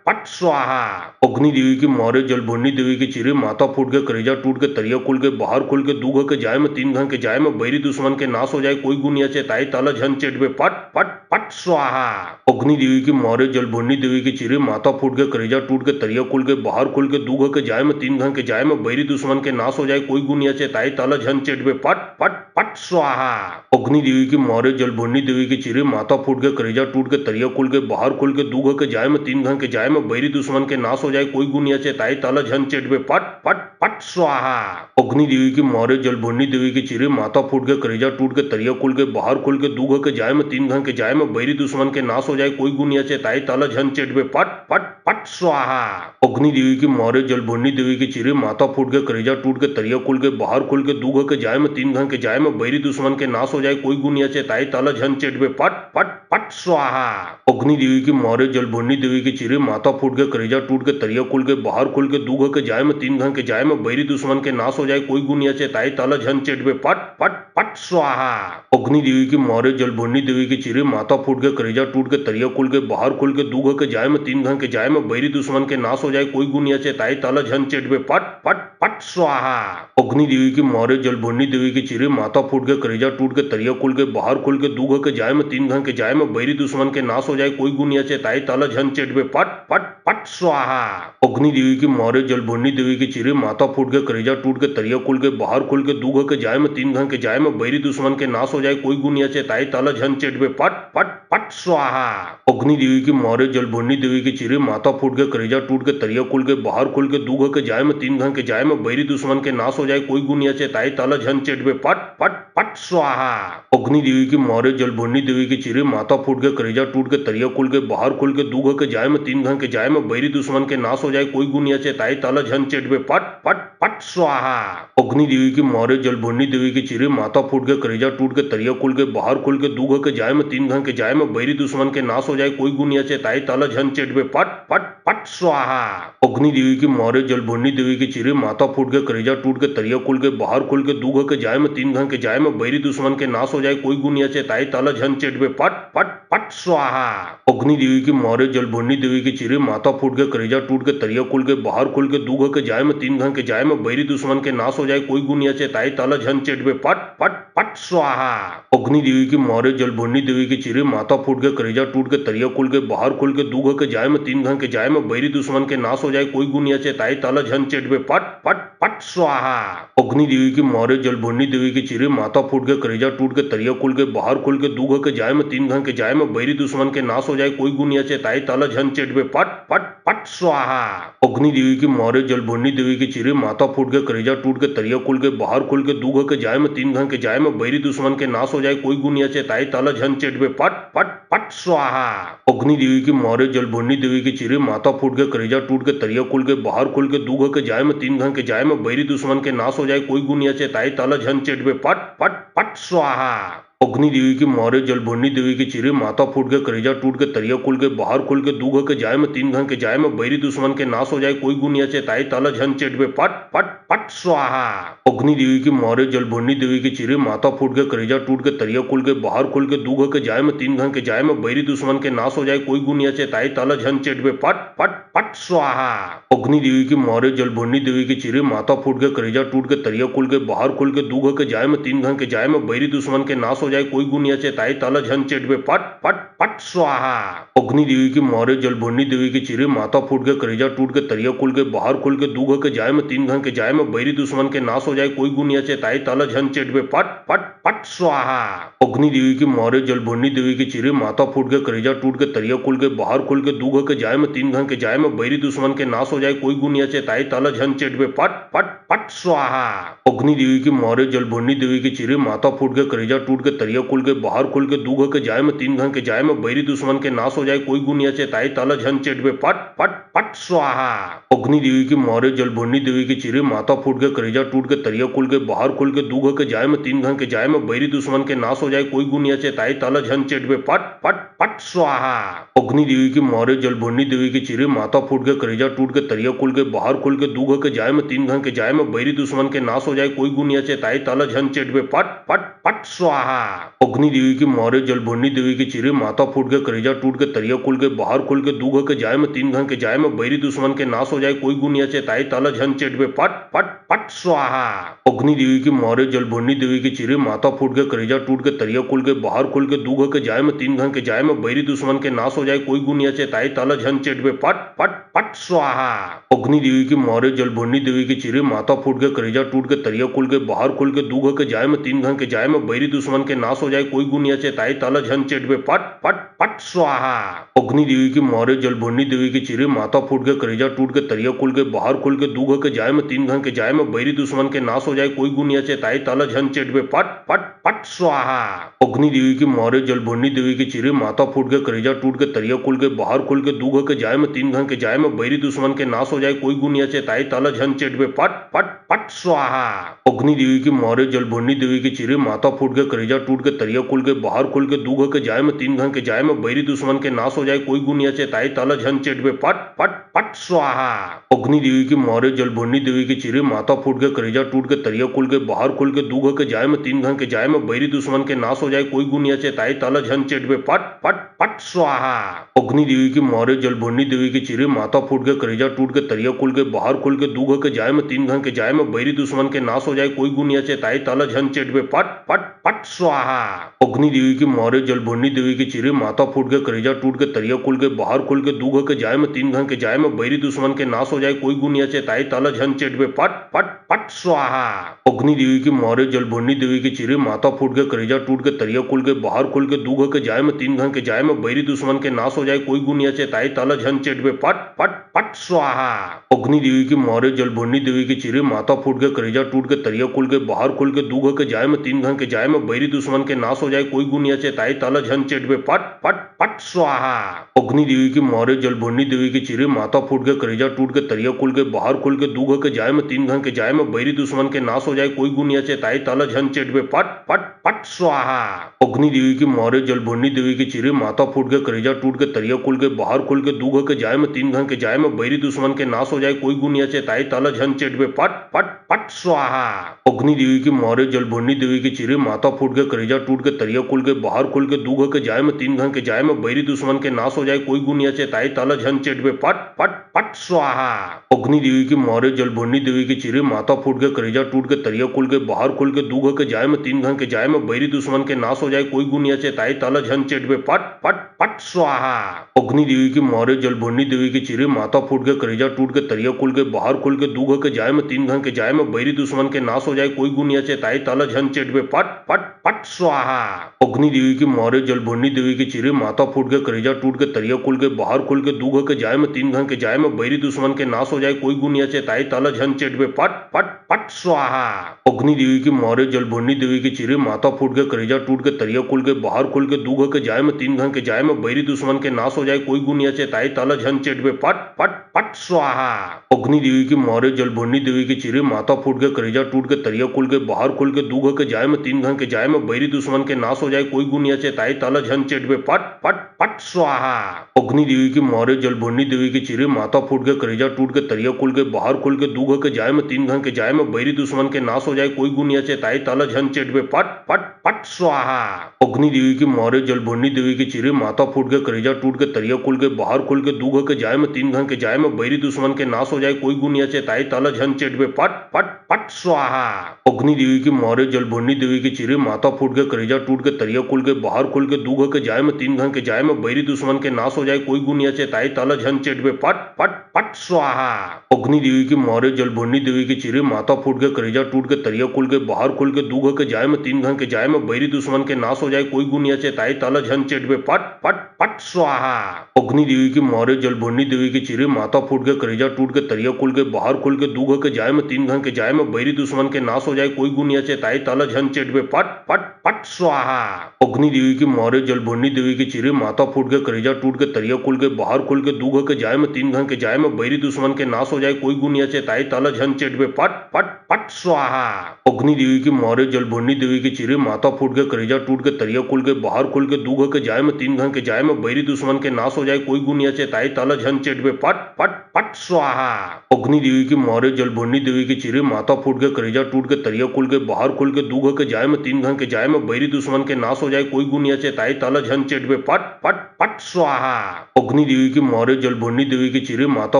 पट स्वाहा। अग्नि देवी के मारे जलभरनी देवी के चिरे माथा फूट के करेजा टूट के तरिया खुल के बाहर खुल के दू घर के जाए में तीन घर के जाए में बैरी दुश्मन के नाश हो जाए कोई गुनिया चेताई ताला झन चेटबे पट पट पट स्वाहा। अग्नि देवी के मारे जलभरनी देवी के चिरे माथा फूट के करेजा टूट के तरिया खुल के बाहर खुल के दू घर के जाए में तीन घर के जाए में बैरी दुश्मन के नाश हो जाए कोई गुनिया चेताई ताला झन चेटबे पट पट पट स्वाहा। अग्नि देवी के मारे जलभरनी देवी के चिरे माथा फूट के करेजा टूट के तरिया खुल के बाहर खुल के दू घर के जाए में तीन घर के जाए में बैरी दुश्मन के नाश हो जाए कोई गुनिया चेताई ताला झन चेटबे पट पट पट स्वाहा। अग्नि देवी के मारे जलभरनी देवी के चिरे माथा फूट के करेजा टूट के तरिया खुल के बाहर खुल के दू घर के जाए में तीन घर के जाए में बैरी दुश्मन के नाश हो जाए कोई गुनिया चेताई ताला झन चेटबे पट पट पट स्वाहा। अग्नि देवी की मारे जल भरनी देवी की चिरे माथा फूट के करेजा टूट के तरिया खुल के बाहर खुल के दूघ के जाय में तीन घन के जाय में बैरी दुश्मन के नाश हो जाए कोई गुनिया चेताई ताला झन चेटवे पट पट पट स्वाहा। अग्नि देवी की मारे जल भरनी देवी की चिरे माथा फूट के करेजा टूट के तरिया खुल के बाहर खुल के दूघ के जाय में तीन घन के जाय में बैरी दुश्मन के नाश हो जाए कोई गुनिया चेताई ताला झन चेटवे पट पट पट स्वाहा। अग्नि देवी की मारे जल भरनी देवी की चिरे माथा फूट के करेजा टूट के तरिया खुल के बाहर खुल के दूघ के जाय में तीन घन के जाय में बैरी दुश्मन के नाश हो जाए कोई गुनिया चेताई ताला झन चेटवे पट पट पट स्वाहा। अग्नि देवी की मारे जल भरनी देवी की चिरे माथा फूट के करेजा टूट के तरिया खुल के बाहर खुल के दूघ के जाय में तीन घन के जाय में बैरी दुश्मन के नाश हो जाए कोई गुनिया चेताई ताला झन चेटवे पट पट पट स्वाहा। अग्नि देवी की मारे जल भरनी देवी की चिरे माथा फूट के करेजा टूट के तरिया खुल के बाहर खुल के दूघ के जाय में तीन घन के जाय में बैरी दुश्मन के नाश हो जाए कोई गुनिया चेताई ताला झन चेटवे पट पट पट स्वाहा। अग्नि देवी की मारे जल भरनी देवी की चिरे माथा फूट के करेजा टूट के तरिया खुल के बाहर खुल के दूघ के जाय में तीन घन के जाय में बैरी दुश्मन के नाश हो जाए कोई गुनिया चेताई ताला झन चेटवे पट पट पट स्वाहा। अग्नि देवी की मारे जल भरनी देवी की चिरे माथा फूट के करेजा टूट के तरिया खुल के बाहर खुल के दूघ के जाय में तीन घन के जाय में बैरी दुश्मन के नाश हो जाए कोई गुनिया चेताई ताला झन चेटवे पट पट पट स्वाहा। अग्नि देवी की मारे जल भरनी देवी की चिरे माथा फूट के करेजा टूट के तरिया खुल के बाहर खुल के दूघ के जाय में तीन घन के जाय में बैरी दुश्मन के नाश हो जाए कोई गुनिया चेताई ताला झन चेटवे पट पट पट स्वाहा। अग्नि देवी की मारे जल भरनी देवी की चिरे माथा फूट के करेजा टूट के तरिया खुल के बाहर खुल के दूघ के जाय में तीन घन के जाय में बैरी दुश्मन के नाश हो जाए कोई गुनिया चेताई ताला झन चेटवे पट पट पट स्वाहा। अग्नि देवी की मारे जल भरनी देवी की चिरे माथा फूट के करेजा टूट के तरिया खुल के बाहर खुल के दूघ के जाय में तीन घन के जाय में बैरी दुश्मन के नाश हो जाए कोई गुनिया चेताई ताला झन चेटवे पट पट पट स्वाहा। अग्नि देवी की मारे जल भरनी देवी की चिरे माथा फूट के करेजा टूट के तरिया खुल के बाहर खुल के दूघ के जाय में तीन घन के जाय में बैरी दुश्मन के नाश हो जाए कोई गुनिया चेताई ताला झन चेटवे पट पट पट स्वाहा। अग्नि देवी की मारे जल भरनी देवी की चिरे माथा फूट के करेजा टूट के तरिया खुल के बाहर खुल के दूघ के जाय में तीन घन के जाय में बैरी दुश्मन के नाश हो जाए कोई गुनिया चेताई ताला झन चेटवे पट पट पट स्वाहा। अग्नि देवी की मारे जल भरनी देवी की चिरे माथा फूट के करेजा टूट के तरिया खुल के बाहर खुल के दूघ के जाय में तीन घन के जाय में बैरी दुश्मन के नाश हो जाए कोई गुनिया चेताई ताला झन चेटवे पट पट पट स्वाहा। अग्नि देवी की मारे जल भरनी देवी की चिरे माथा फूट के करेजा टूट के तरिया खुल के बाहर खुल के दूघ के जाय में तीन घन के जाय में बैरी दुश्मन के नाश हो जाए कोई गुनिया चेताई ताला झन चेटवे पट पट पट स्वाहा। अग्नि देवी की मारे जल भरनी देवी की चिरे माथा फूट के करेजा टूट के तरिया खुल के बाहर खुल के दूघ के जाय में तीन घन के जाय में बैरी दुश्मन के नाश हो जाए कोई गुनिया चेताई ताला झन चेटवे पट पट पट स्वाहा। अग्नि देवी की मारे जल भरनी देवी की चिरे माथा फूट के करेजा टूट के तरिया खुल के बाहर खुल के दूघ के जाय में तीन घन के जाय में बैरी दुश्मन के नाश हो जाए कोई गुनिया चेताई ताला झन चेटवे पट पट पट स्वाहा। अग्नि देवी की मारे जल भरनी देवी की चिरे माथा फूट के करेजा टूट के तरिया खुल के बाहर खुल के दूघ के जाय में तीन घन के जाय में बैरी दुश्मन के नाश हो जाए कोई गुनिया चेताई ताला झन चेटवे पट पट पट स्वाहा। अग्नि देवी की मारे जल भरनी देवी की चिरे माथा फूट के करेजा टूट के तरिया खुल के बाहर खुल के दूघ के जाय में तीन घन के जाय में बैरी दुश्मन के नाश हो जाए कोई गुनिया चेताई ताला झन चेटवे पट पट पट स्वाहा। अग्नि देवी की मारे जल भरनी देवी की चिरे माथा फूट के करेजा टूट के तरिया खुल के बाहर खुल के दूघ के जाय में तीन घन के जाय में बैरी दुश्मन के नाश हो जाए कोई गुनिया चेताई ताला झन चेटवे पट पट पट स्वाहा। अग्नि देवी की मारे जल भरनी देवी की चिरे माथा फूट के करेजा टूट के तरिया खुल के बाहर खुल के दूघ के जाय में तीन घन के जाय में बैरी दुश्मन के नाश हो जाए कोई गुनिया चेताई ताला झन चेटवे पट पट पट स्वाहा। अग्नि देवी की मारे जल भरनी देवी की चिरे माथा फूट के करेजा टूट के तरिया खुल के बाहर खुल के दूघ के जाय में तीन घन के जाय में बैरी दुश्मन के नाश हो जाए कोई गुनिया चेताई ताला झन चेटवे पट पट पट स्वाहा। अग्नि देवी की मारे जल भरनी देवी की चिरे माथा फूट के करेजा टूट के तरिया खुल के बाहर खुल के दूघ के जाय में तीन घन के जाय में बैरी दुश्मन के नाश हो जाए कोई गुनिया चेताई ताला झन चेटवे पट पट पट स्वाहा। अग्नि देवी की मारे जल भरनी देवी की चिरे माथा फूट के करेजा टूट के तरिया खुल के बाहर खुल के दूघ के जाय में तीन घन के जाय में बैरी दुश्मन के नाश हो जाए कोई गुनिया चेताई ताला झन चेटवे पट पट पट स्वाहा। अग्नि देवी की मारे जल भरनी देवी की चिरे माथा फूट के करेजा टूट के तरिया खुल के बाहर खुल के दूघ के जाय में तीन घन के जाय में बैरी दुश्मन के नाश हो जाए कोई गुनिया चेताई ताला झन चेटवे पट पट पट स्वाहा। अग्नि देवी की मारे जल भरनी देवी की चिरे माथा फूट के करेजा टूट के तरिया खुल के बाहर खुल के दूघ के जाय में तीन घन के जाय में बैरी दुश्मन के नाश हो जाए कोई गुनिया चेताई तल झन चेटबे पट पट पट स्वाहा। अग्नि देवी की मारे जल भरनी देवी की चिरे माथा फूट के करेजा टूट के तरिया खुल के बाहर खुल के दू घ के जाए में तीन घं के जाए में बैरी दुश्मन के नाश हो जाए कोई गुनिया चेताई तल झन चेटबे पट पट पट स्वाहा। अग्नि देवी की मारे जल भरनी देवी की चिरे माथा फूट के करेजा टूट के तरिया खुल के बाहर खुल के दू घ के जाए में तीन घं के जाए में बैरी दुश्मन के नाश हो जाए कोई गुनिया चेताई तल झन चेटबे पट पट पट स्वाहा। अग्नि देवी की मारे जल भरनी देवी की चिरे माथा फूट के करेजा टूट के तरिया खुल के बाहर खुल के दू घ के जाए में तीन घं के जाए में बैरी दुश्मन के नाश हो जाए कोई गुनिया चेताई तल झन चेटबे पट पट पट स्वाहा। अग्नि देवी की मारे जल भरनी देवी की चिरे माथा फूट के करेजा टूट के तरिया खुल के बाहर खुल के दू घ के जाए में तीन घं के जाए में बैरी दुश्मन के नाश हो जाए कोई गुनिया चेताई तल झन चेटबे पट पट पट स्वाहा। अग्नि देवी की मारे जल भरनी देवी की चिरे माथा फूट के करेजा टूट के तरिया खुल के बाहर खुल के दू घ के जाए में तीन घं के जाए में बैरी दुश्मन के नाश हो जाए कोई गुनिया चेताई तल झन चेटबे पट पट पट स्वाहा। अग्नि देवी की मारे जल भरनी देवी की चिरे माथा फूट के करेजा टूट के तरिया खुल के बाहर खुल के दू घ के जाए में तीन घं के जाए में बैरी दुश्मन के नाश हो जाए कोई गुनिया चेताई तल झन चेटबे पट पट पट स्वाहा। अग्नि देवी की मारे जल भरनी देवी की चिरे माथा फूट के करेजा टूट के तरिया खुल के बाहर खुल के दू घ के जाए में तीन घं के जाए में बैरी दुश्मन के नाश हो जाए कोई गुनिया चेताई तल झन चेटबे पट पट पट स्वाहा। अग्नि देवी की मारे जल भरनी देवी की चिरे माथा फूट के करेजा टूट के तरिया खुल के बाहर खुल के दू घ के जाए में तीन घं के जाए में बैरी दुश्मन के नाश हो जाए कोई गुनिया चेताई तल झन चेटबे पट पट पट स्वाहा। अग्नि देवी की मारे जल भरनी देवी की चिरे माथा फूट के करेजा टूट के तरिया खुल के बाहर खुल के दू घ के जाए में तीन घं के जाए में बैरी दुश्मन के नाश हो जाए कोई गुनिया चेताई तल झन चेटबे पट पट पट स्वाहा। अग्नि देवी की मारे जल भरनी देवी की चिरे माथा फूट के करेजा टूट के तरिया खुल के बाहर खुल के दू घ के जाए में तीन घं के जाए में बैरी दुश्मन के नाश हो जाए कोई गुनिया चेताई तल झन चेटबे पट पट पट स्वाहा। अग्नि देवी की मारे जल भरनी देवी की चिरे माथा फूट के करेजा टूट के तरिया खुल के बाहर खुल के दू घ के जाए में तीन घं के जाए में बैरी दुश्मन के नाश हो जाए कोई गुनिया चेताई तल झन चेटबे पट पट पट स्वाहा। अग्नि देवी की मारे जल भरनी देवी की चिरे माथा फूट के करेजा टूट के तरिया खुल के बाहर खुल के दू घ के जाए में तीन घं के जाए में बैरी दुश्मन के नाश हो जाए कोई गुनिया चेताई तल झन चेटबे पट पट पट स्वाहा। अग्नि देवी की मारे जल भरनी देवी की चिरे माथा फूट के करेजा टूट के तरिया खुल के बाहर खुल के दू घ के जाए में तीन घं के जाए में बैरी दुश्मन के नाश हो जाए कोई गुनिया चेताई तल झन चेटबे पट पट पट स्वाहा। अग्नि देवी की मारे जल भरनी देवी की चिरे माथा फूट के करेजा टूट के तरिया खुल के बाहर खुल के दू घ के जाए में तीन घं के जाए में बैरी दुश्मन के नाश हो जाए कोई गुनिया चेताई तल झन चेटबे पट पट पट स्वाहा। अग्नि देवी की मारे जल भरनी देवी की चिरे माथा फूट के करेजा टूट के तरिया खुल के बाहर खुल के दू घ के जाए में तीन घं के जाए में बैरी दुश्मन के नाश हो जाए कोई गुनिया चेताई तल झन चेटबे पट पट पट स्वाहा। अग्नि देवी की मारे जल भरनी देवी की चिरे माथा फूट के करेजा टूट के तरिया खुल के बाहर खुल के दू घ के जाए में तीन घं के जाए में बैरी दुश्मन के नाश हो जाए कोई गुनिया चेताई तल झन चेटबे पट पट पट स्वाहा। अग्नि देवी की मारे जल भरनी देवी की चिरे माथा फूट के करेजा टूट के तरिया खुल के बाहर खुल के दू घ के जाए में तीन घं के जाए में बैरी दुश्मन के नाश हो जाए कोई गुनिया चेताई तल झन चेटबे पट पट पट स्वाहा। अग्नि देवी की मारे जल भरनी देवी की चिरे माथा फूट के करेजा टूट के तरिया खुल के बाहर खुल के दू घ के जाए में तीन घं के जाए में बैरी दुश्मन के नाश हो जाए कोई गुनिया चेताई तल झन चेटबे पट पट पट स्वाहा। अग्नि देवी की मारे जल भरनी देवी की चिरे माथा फूट के करेजा टूट के तरिया खुल के बाहर खुल के दू घ के जाए में तीन घं के जाए में बैरी दुश्मन के नाश हो जाए कोई गुनिया चेताई तल झन चेटबे पट पट पट स्वाहा। अग्नि देवी की मारे जल भरनी देवी की चिरे माथा फूट के करेजा टूट के तरिया खुल के बाहर खुल के दू घ के जाए में तीन घं के जाए में बैरी दुश्मन के नाश हो जाए कोई गुनिया चेताई तल झन चेटबे पट पट पट स्वाहा। अग्नि देवी की मारे जल भरनी देवी की चिरे माथा फूट के करेजा टूट के तरिया खुल के बाहर खुल के दू घ के जाए में तीन घं के जाए में बैरी दुश्मन के नाश हो जाए कोई गुनिया चेताई तल झन चेटबे पट पट पट स्वाहा। अग्नि देवी की मारे जल भरनी देवी की चिरे माथा फूट के करेजा टूट के तरिया खुल के बाहर खुल के दू घ के जाए में तीन घं के जाए में बैरी दुश्मन के नाश हो जाए कोई गुनिया चेताई तल झन चेटबे पट पट पट स्वाहा। अग्नि देवी की मारे जल भरनी देवी की चिरे माथा फूट के करेजा टूट के तरिया खुल के बाहर खुल के दू घ के जाए में तीन घं के जाए में बैरी दुश्मन के नाश हो जाए कोई गुनिया चेताई तल झन चेटबे पट पट पट स्वाहा। अग्नि देवी की मारे जल भरनी देवी की चिरे माथा फूट के करेजा टूट के तरिया खुल के बाहर खुल के दू घ के जाए में तीन घं के जाए में बैरी दुश्मन के नाश हो जाए कोई गुनिया चेताई तल झन चेटबे पट पट पट स्वाहा। अग्नि देवी की मारे जल भरनी देवी की चिरे माथा फूट के करेजा टूट के तरिया खुल के बाहर खुल के दू घ के जाए में तीन घं के जाए में बैरी दुश्मन के नाश हो जाए कोई गुनिया चेताई तल झन चेटबे पट पट पट स्वाहा। अग्नि देवी की मारे जल भरनी देवी की चिरे माथा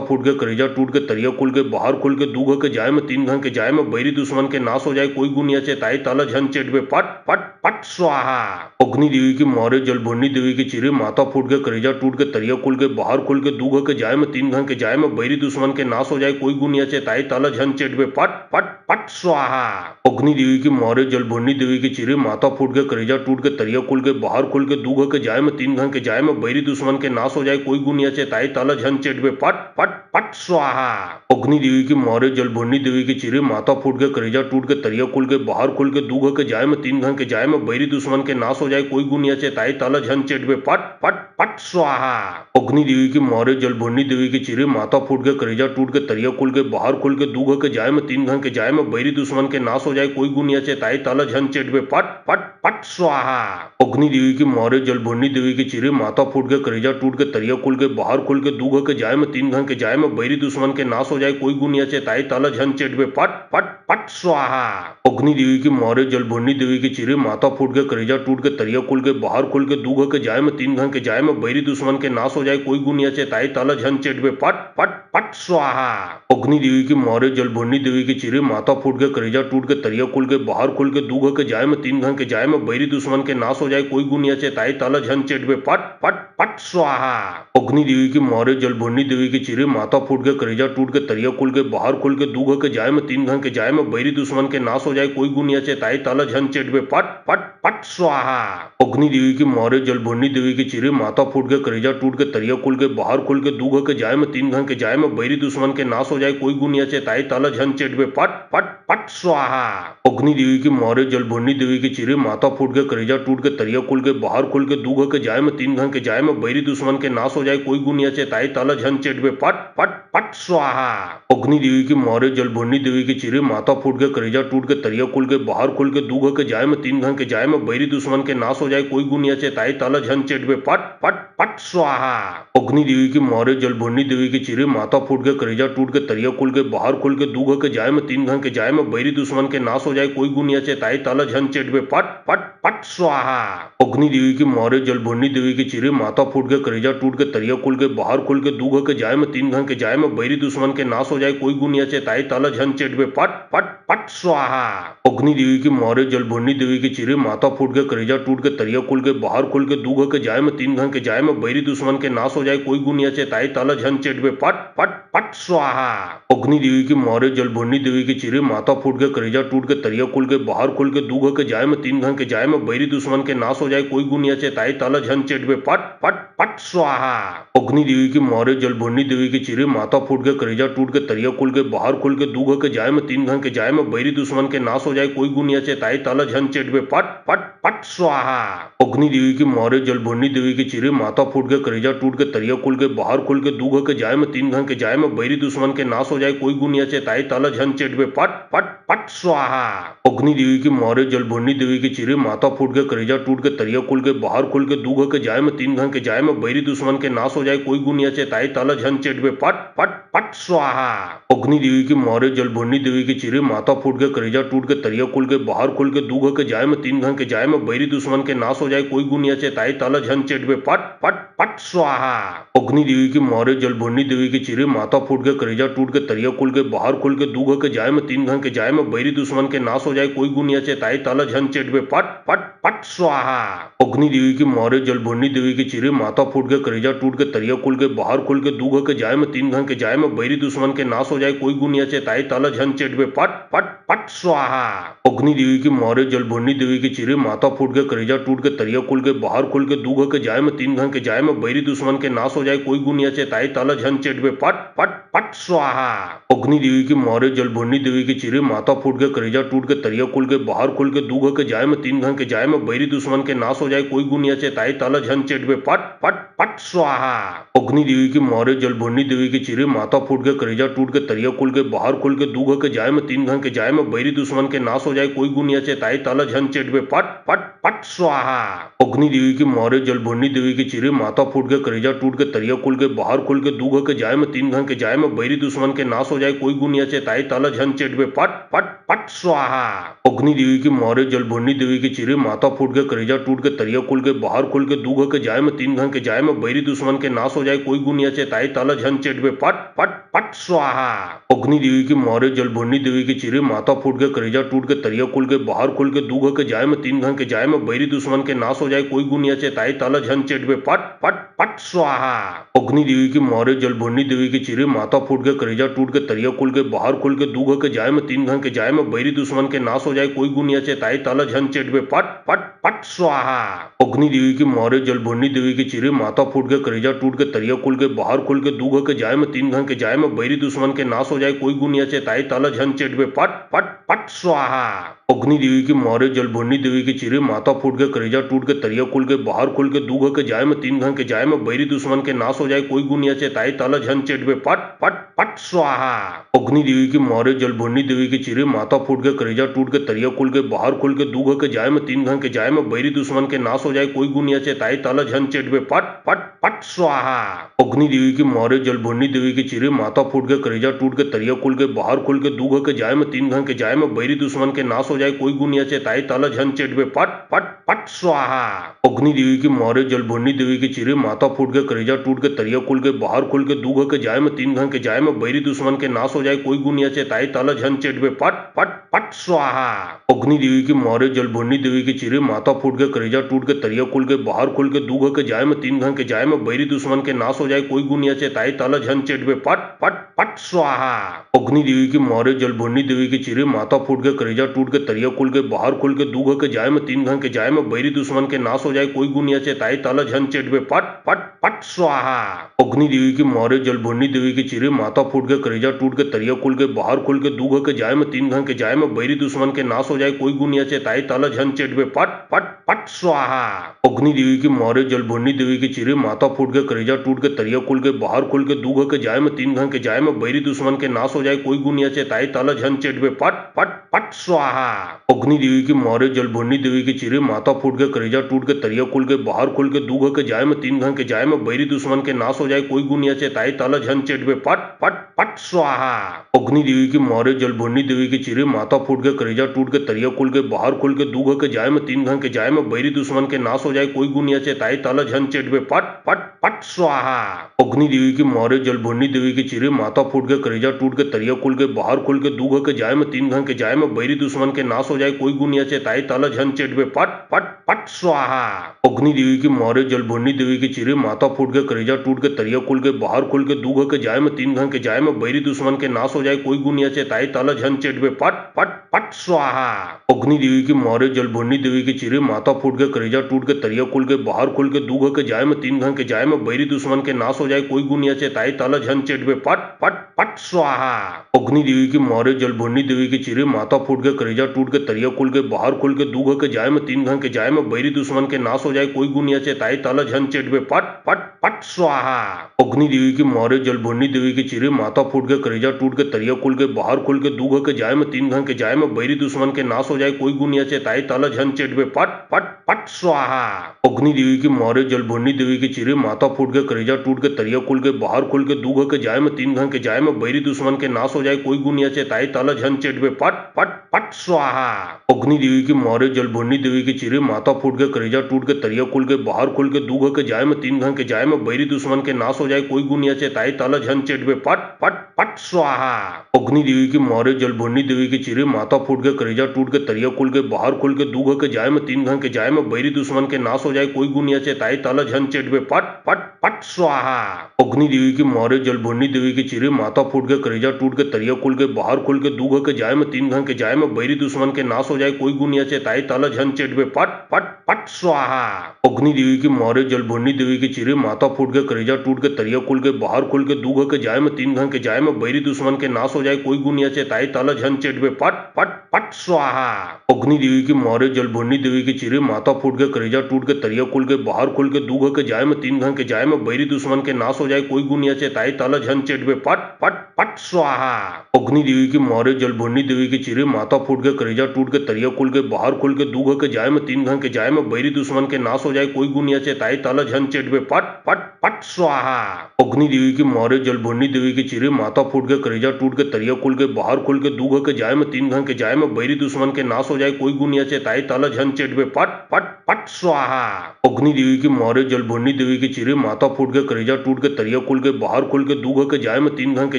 फूट के करेजा टूट के तरिया खुल के बाहर खुल के दू घ के जाए में तीन घं के जाए में बैरी दुश्मन के नाश हो जाए कोई गुनिया चेताई तल झन चेटबे पट पट पट स्वाहा। अग्नि देवी की मारे जल भरनी देवी की चिरे माथा फूट के करेजा टूट के तरिया खुल के बाहर खुल के दू घ के जाए में तीन घं के जाए में बैरी दुश्मन के नाश हो जाए कोई गुनिया चेताई तल झन चेटबे पट पट पट स्वाहा। पट स्वाहा। अग्नि देवी की मारे जल भरनी देवी की चिरे माथा फूट के करेजा टूट के तरिया खुल के बाहर खुल के दूघ के जाय में तीन घन के जाय में बैरी दुश्मन के नाश हो जाए कोई गुनिया से ताई ताला झन चेट में पट पट पट स्वाहा। अग्नि देवी की मारे जल भरनी देवी की चिरे माथा फूट के करेजा टूट के तरिया खुल के बाहर खुल के दूघ के जाय में तीन घन के जाय में बैरी दुश्मन के नाश हो जाए कोई गुनिया से ताई ताला झन चेट में पट पट पट स्वाहा। अग्नि देवी की मारे जल भरनी देवी की चिरे माथा फूट के करेजा टूट के तरिया खुल के बाहर खुल के दूघ के जाय में तीन घन के जाय में बैरी दुश्मन के नाश हो जाए कोई गुनिया से ताई ताला झन चेट में पट पट पट स्वाहा। अग्नि देवी की मारे जल भरनी देवी की चिरे माथा फूट के करेजा टूट के तरिया खुल के बाहर खुल के दूघ के जाय में तीन घन के जाय में बैरी दुश्मन के नाश हो जाए कोई गुनिया से ताई ताला झन चेट में पट पट पट स्वाहा। अग्नि देवी की मारे जल भरनी देवी की चिरे माथा फूट के करेजा टूट के तरिया खुल के बाहर खुल के दूघ के जाय में तीन घन के जाय में बैरी दुश्मन के नाश हो जाए कोई गुनिया से ताई ताला झन चेट में पट पट पट स्वाहा। अग्नि देवी की मारे जल भरनी देवी की चिरे माथा फूट के करेजा टूट के तरिया खुल के बाहर खुल के दूघ के जाय में तीन घन के जाय में बैरी दुश्मन के नाश हो जाए कोई गुनिया से ताई ताला झन चेट में पट पट पट स्वाहा। अग्नि देवी की मारे जल भरनी देवी की चिरे माथा फूट के करेजा टूट के तरिया खुल के बाहर खुल के दूघ के जाय में तीन घन के जाय में बैरी दुश्मन के नाश हो जाए कोई गुनिया से ताई ताला झन चेट में पट पट पट स्वाहा। अग्नि देवी की मारे जल भरनी देवी की चिरे माथा फूट के करेजा टूट के तरिया खुल के बाहर खुल के दूघ के जाय में तीन घन के जाय में बैरी दुश्मन के नाश हो जाए कोई गुनिया से ताई ताला झन चेट में पट पट पट स्वाहा। अग्नि देवी की मारे जल भरनी देवी की चिरे माथा फूट के करेजा टूट के तरिया खुल के बाहर खुल के दूघ के जाय में तीन घन के जाय में बैरी दुश्मन के नाश हो जाए कोई गुनिया से ताई ताला झन चेट में पट पट पट स्वाहा। अग्नि देवी की मारे जल भरनी देवी की चिरे माथा फूट के करेजा टूट के तरिया खुल के बाहर खुल के दूघ के जाय में तीन घन के जाय में बैरी दुश्मन के नाश हो जाए कोई गुनिया से ताई ताला झन चेट में पट पट पट स्वाहा। अग्नि देवी की मारे जल भरनी देवी की चिरे माथा फूट के करेजा टूट के तरिया खुल के बाहर खुल के दूघ के जाय में तीन घन के जाय में बैरी दुश्मन के नाश हो जाए कोई गुनिया से ताई ताला झन चेट में पट पट पट स्वाहा। अग्नि देवी की मारे जल भरनी देवी की चिरे माथा फूट के करेजा टूट के तरिया खुल के बाहर खुल के दूघ के जाय में तीन घन के जाय में बैरी दुश्मन के नाश हो जाए कोई गुनिया से ताई ताला झन चेट में पट पट पट स्वाहा। अग्नि देवी की मारे जल भरनी देवी की चिरे माथा फूट के करेजा टूट के तरिया खुल के बाहर खुल के दूघ के जाय में तीन घन के जाय में बैरी दुश्मन के नाश हो जाए कोई गुनिया से ताई ताला झन चेट में पट पट पट स्वाहा। अग्नि देवी की मारे जल भरनी देवी की चिरे माथा फूट के करेजा टूट के तरिया खुल के बाहर खुल के दूघ के जाय में तीन घन के जाय में बैरी दुश्मन के नाश हो जाए कोई गुनिया से ताई ताला झन चेट में पट पट पट स्वाहा। अग्नि देवी की मारे जल भरनी देवी की चिरे माथा फूट के करेजा टूट के तरिया खुल के बाहर खुल के दूघ के जाय में तीन घन के जाय में बैरी दुश्मन के नाश हो जाए कोई गुनिया से ताई ताला झन चेट में पट पट पट स्वाहा। अग्नि देवी की मारे जल भरनी देवी की चिरे माथा फूट के करेजा टूट के तरिया खुल के बाहर खुल के दूघ के जाय में तीन घन के जाय में बैरी दुश्मन के नाश हो जाए कोई गुनिया से ताई ताला झन चेट में पट पट पट स्वाहा। अग्नि देवी की मारे जल भरनी देवी की चिरे माथा फूट के करेजा टूट के तरिया खुल के बाहर खुल के दूघ के जाय में तीन घन के जाय में बैरी दुश्मन के नाश हो जाए कोई गुनिया से ताई ताला झन चेट में पट पट पट स्वाहा। अग्नि देवी की मारे जल भरनी देवी की चिरे माथा फूट के करेजा टूट के तरिया खुल के बाहर खुल के दूघ के जाय में तीन घन के जाय में बैरी दुश्मन के नाश हो जाए कोई गुनिया से ताई ताला झन चेट में पट पट पट स्वाहा। अग्नि देवी की मारे जल भरनी देवी की चिरे माथा फूट के करेजा टूट के तरिया खुल के बाहर खुल के दूघ के जाय में तीन घन के जाय में बैरी दुश्मन के नाश हो जाए कोई गुनिया से ताई ताला झन चेट में पट पट पट स्वाहा। अग्नि देवी की मारे जल भरनी देवी की चिरे माथा फूट के करेजा टूट के तरिया खुल के बाहर खुल के दूघ के जाय में तीन घन के जाय में बैरी दुश्मन के नाश हो जाए कोई गुनिया से ताई ताला झन चेट में पट पट पट स्वाहा। अग्नि देवी की मारे जल भरनी देवी की चिरे माथा फूट के करेजा टूट के तरिया खुल के बाहर खुल के दूघ के जाय में तीन घन के जाय में बैरी दुश्मन के नाश हो जाए कोई गुनिया से ताई ताला झन चेट में पट पट पट स्वाहा। अग्नि देवी की मारे जल भरनी देवी की चिरे माथा फूट के करेजा टूट के तरिया खुल के बाहर खुल के दूघ के जाय में तीन घन के जाय में बैरी दुश्मन के नाश हो जाए कोई गुनिया से ताई ताला झन चेट में पट पट पट स्वाहा। अग्नि देवी की मारे जल भरनी देवी की चिरे माथा फूट के करेजा टूट के तरिया खुल के बाहर खुल के दूघ के जाय में तीन घन के जाय में बैरी दुश्मन के नाश हो जाए कोई गुनिया से ताई ताला झन चेट में पट पट पट स्वाहा। अग्नि देवी की मारे जल भरनी देवी की चिरे माथा फूट के करेजा टूट के तरिया खुल के बाहर खुल के दूघ के जाय में तीन घन के जाय में बैरी दुश्मन के नाश हो जाए कोई गुनिया से ताई ताला झन चेट में पट पट पट स्वाहा। अग्नि देवी की मारे जल भरनी देवी की चिरे माथा फूट के करेजा टूट के तरिया खुल के बाहर खुल के दूघ के जाय में तीन घन के जाय में बैरी दुश्मन के नाश हो जाए कोई गुनिया से ताई ताला झन चेट में पट पट पट स्वाहा। अग्नि देवी की मारे जल भरनी देवी की चिरे माथा फूट के करेजा टूट के तरिया खुल के बाहर खुल के दूघ के जाय में तीन घन के जाय में बैरी दुश्मन के नाश हो जाए कोई गुनिया से ताई ताला झन चेट में पट पट पट स्वाहा। अग्नि देवी की मारे जल भरनी देवी की चिरे माथा फूट के करेजा टूट के तरिया खुल के बाहर खुल के दूघ के जाए में तीन घन के जाए में बैरी दुश्मन के नाश हो जाए कोई गुनिया से ताई ताला झन चेट में पट पट पट स्वाहा। अग्नि देवी की मारे जल भरनी देवी की चिरे माथा फूट के करेजा टूट के तरिया खुल के बाहर खुल के दूघ के जाए में तीन घन के जाए में बैरी दुश्मन के नाश हो जाए कोई गुनिया से ताई ताला झन चेट में पट पट पट स्वाहा। अग्नि देवी की मारे जल भरनी देवी की चिरे माथा फूट के करेजा टूट के तरिया खुल के बाहर खुल के दूघ के जाए में तीन घन के जाए में बैरी दुश्मन के नाश हो जाए कोई गुनिया से ताई ताला झन चेट में पट पट पट स्वाहा। अग्नि देवी की मारे जल भरनी देवी की चिरे माथा फूट के करेजा टूट के तरिया खुल के बाहर खुल के दूघ के जाए में तीन घन के जाए में बैरी दुश्मन के नाश हो जाए कोई गुनिया से ताई ताला झन चेट में पट पट पट स्वाहा। अग्नि देवी की मारे जल भरनी देवी की चिरे माथा फूट के करेजा टूट के तरिया खुल के बाहर खुल के दूघ के जाए में तीन घन के जाए में बैरी दुश्मन के नाश हो जाए कोई गुनिया से ताई ताला झन चेट में पट पट पट स्वाहा। अग्नि देवी की मारे जल भरनी देवी की चिरे माथा फूट के करेजा टूट के तरिया खुल के बाहर खुल के दूघ के जाए में तीन घन के जाए में बैरी दुश्मन के नाश हो जाए कोई गुनिया से ताई ताला झन चेट में पट पट पट स्वाहा। अग्नि देवी की मारे जल भरनी देवी की चिरे माथा फूट के करेजा टूट के तरिया खुल के बाहर खुल के दूघ के जाए में तीन घन के जाए में बैरी दुश्मन के नाश हो जाए कोई गुनिया से ताई ताला झन चेट में पट पट पट स्वाहा। अग्नि देवी की मारे जल भरनी देवी की चिरे माथा फूट के करेजा टूट के तरिया खुल के बाहर खुल के दूघ के जाए में तीन घन के जाए में बैरी दुश्मन के नाश हो जाए कोई गुनिया से ताई ताला झन चेट में पट पट पट स्वाहा। अग्नि देवी की मारे जल भरनी देवी की चिरे माथा फूट के करेजा टूट के तरिया खुल के बाहर खुल के दूघ के जाए में तीन घन के जाए में बैरी दुश्मन के नाश हो जाए कोई गुनिया से ताई ताला झन चेट में पट पट पट स्वाहा। अग्नि देवी की मारे जल भरनी देवी की चिरे माथा फूट के करेजा टूट के तरिया खुल के बाहर खुल के दूघ के जाए में तीन घन के जाए में बैरी दुश्मन के नाश हो जाए कोई गुनिया से ताई ताला झन चेट में पट पट पट स्वाहा। अग्नि देवी की मारे जल भरनी देवी की चिरे माथा फूट के करेजा टूट के तरिया खुल के बाहर खुल के दूघ के जाए में तीन घन के जाए में बैरी दुश्मन के नाश हो जाए कोई गुनिया से ताई ताला झन चेट में पट पट पट स्वाहा। अग्नि देवी की मारे जल भरनी देवी की चिरे माथा फूट के करेजा टूट के तरिया खुल के बाहर खुल के दूघ के जाए में तीन घन के जाए में बैरी दुश्मन के नाश हो जाए कोई गुनिया से ताई ताला झन चेट में पट पट पट स्वाहा। अग्नि देवी की मारे जल भरनी देवी की चिरे माथा फूट के करेजा टूट के तरिया खुल के बाहर खुल के दूघ के जाए में तीन घन के जाए में बैरी दुश्मन के नाश हो जाए कोई गुनिया से ताई ताला झन चेट में पट पट पट स्वाहा। अग्नि देवी की मारे जल भरनी देवी की चिरे माथा फूट के करेजा टूट के तरिया खुल के बाहर खुल के दूघ के जाए में तीन घन के जाए में बैरी दुश्मन के नाश हो जाए कोई गुनिया से ताई ताला झन चेट में पट पट पट स्वाहा। अग्नि देवी की मारे जल भरनी देवी की चिरे माथा फूट के करेजा टूट के तरिया खुल के बाहर खुल के दूघ के जाए में तीन घन के जाए में बैरी दुश्मन के नाश हो जाए कोई गुनिया से ताई ताला झन चेट में पट पट पट स्वाहा। अग्नि देवी की मारे जल भरनी देवी की चिरे माथा फूट के करेजा टूट के तरिया खुल के बाहर खुल के दूघ के जाए में तीन घन के जाए में बैरी दुश्मन के नाश हो जाए कोई गुनिया से ताई ताला झन चेट में पट पट पट स्वाहा। अग्नि देवी की मारे जल भरनी देवी की चिरे माथा फूट के करेजा टूट के तरिया खुल के बाहर खुल के दूघ के जाए में तीन घन के जाए में बैरी दुश्मन के नाश हो जाए कोई गुनिया से ताई ताला झन चेट में पट पट पट स्वाहा। अग्नि देवी की मारे जल भरनी देवी की चिरे माथा फूट के करेजा टूट के तरिया खुल के बाहर खुल के दूघ के जाए में तीन घन के जाए में बैरी दुश्मन के नाश हो जाए कोई गुनिया से ताई ताला झन चेट में पट पट पट स्वाहा। अग्नि देवी की मारे जल भरनी देवी की चिरे माथा फूट के करेजा टूट के तरिया खुल के बाहर खुल के दूघ के जाए में तीन घन के जाए में बैरी दुश्मन के नाश हो जाए कोई गुनिया से ताई ताला झन चेट में पट पट पट स्वाहा। अग्नि देवी की मारे जल भरनी देवी की चिरे माथा फूट के करेजा टूट के तरिया खुल के बाहर खुल के दूघ के जाए में तीन घन के जाए में बैरी दुश्मन के नाश हो जाए कोई गुनिया से ताई ताला झन चेट में पट पट पट स्वाहा। अग्नि देवी की मारे जल भरनी देवी की चिरे माथा फूट के करेजा टूट के तरिया खुल के बाहर खुल के दूघ के जाए में तीन घन के जाए में बैरी दुश्मन के नाश हो जाए कोई गुनिया से ताई ताला झन चेट में पट पट पट स्वाहा। अग्नि देवी की मारे जल भरनी देवी की चिरे माथा फूट के करेजा टूट के तरिया खुल के बाहर खुल के दूघ के जाए में तीन घन के जाए में बैरी दुश्मन के नाश हो जाए कोई गुनिया से ताई ताला झन चेट में पट पट पट स्वाहा। अग्नि देवी की मारे जल भरनी देवी की चिरे माथा फूट के करेजा टूट के तरिया खुल के बाहर खुल के दूघ के जाए में तीन घन के जाए में बैरी दुश्मन के नाश हो जाए कोई गुनिया से ताई ताला झन चेट में पट पट पट स्वाहा। अग्नि देवी की मारे जल भरनी देवी की चिरे माथा फूट के करेजा टूट के तरिया खुल के बाहर खुल के दूघ के जाए में तीन घन के जाए में बैरी दुश्मन के नाश हो जाए कोई गुनिया से ताई ताला झन चेट में पट पट पट स्वाहा। अग्नि देवी की मारे जल भरनी देवी की चिरे माथा फूट के करेजा टूट के तरिया खुल के बाहर खुल के दूघ के जाए में तीन घन के जाए में बैरी दुश्मन के नाश हो जाए कोई गुनिया से ताई ताला झन चेट में पट पट पट स्वाहा। अग्नि देवी की मारे जल भरनी देवी की चिरे माथा फूट के करेजा टूट के तरिया खुल के बाहर खुल के दूघ के जाए में तीन घन के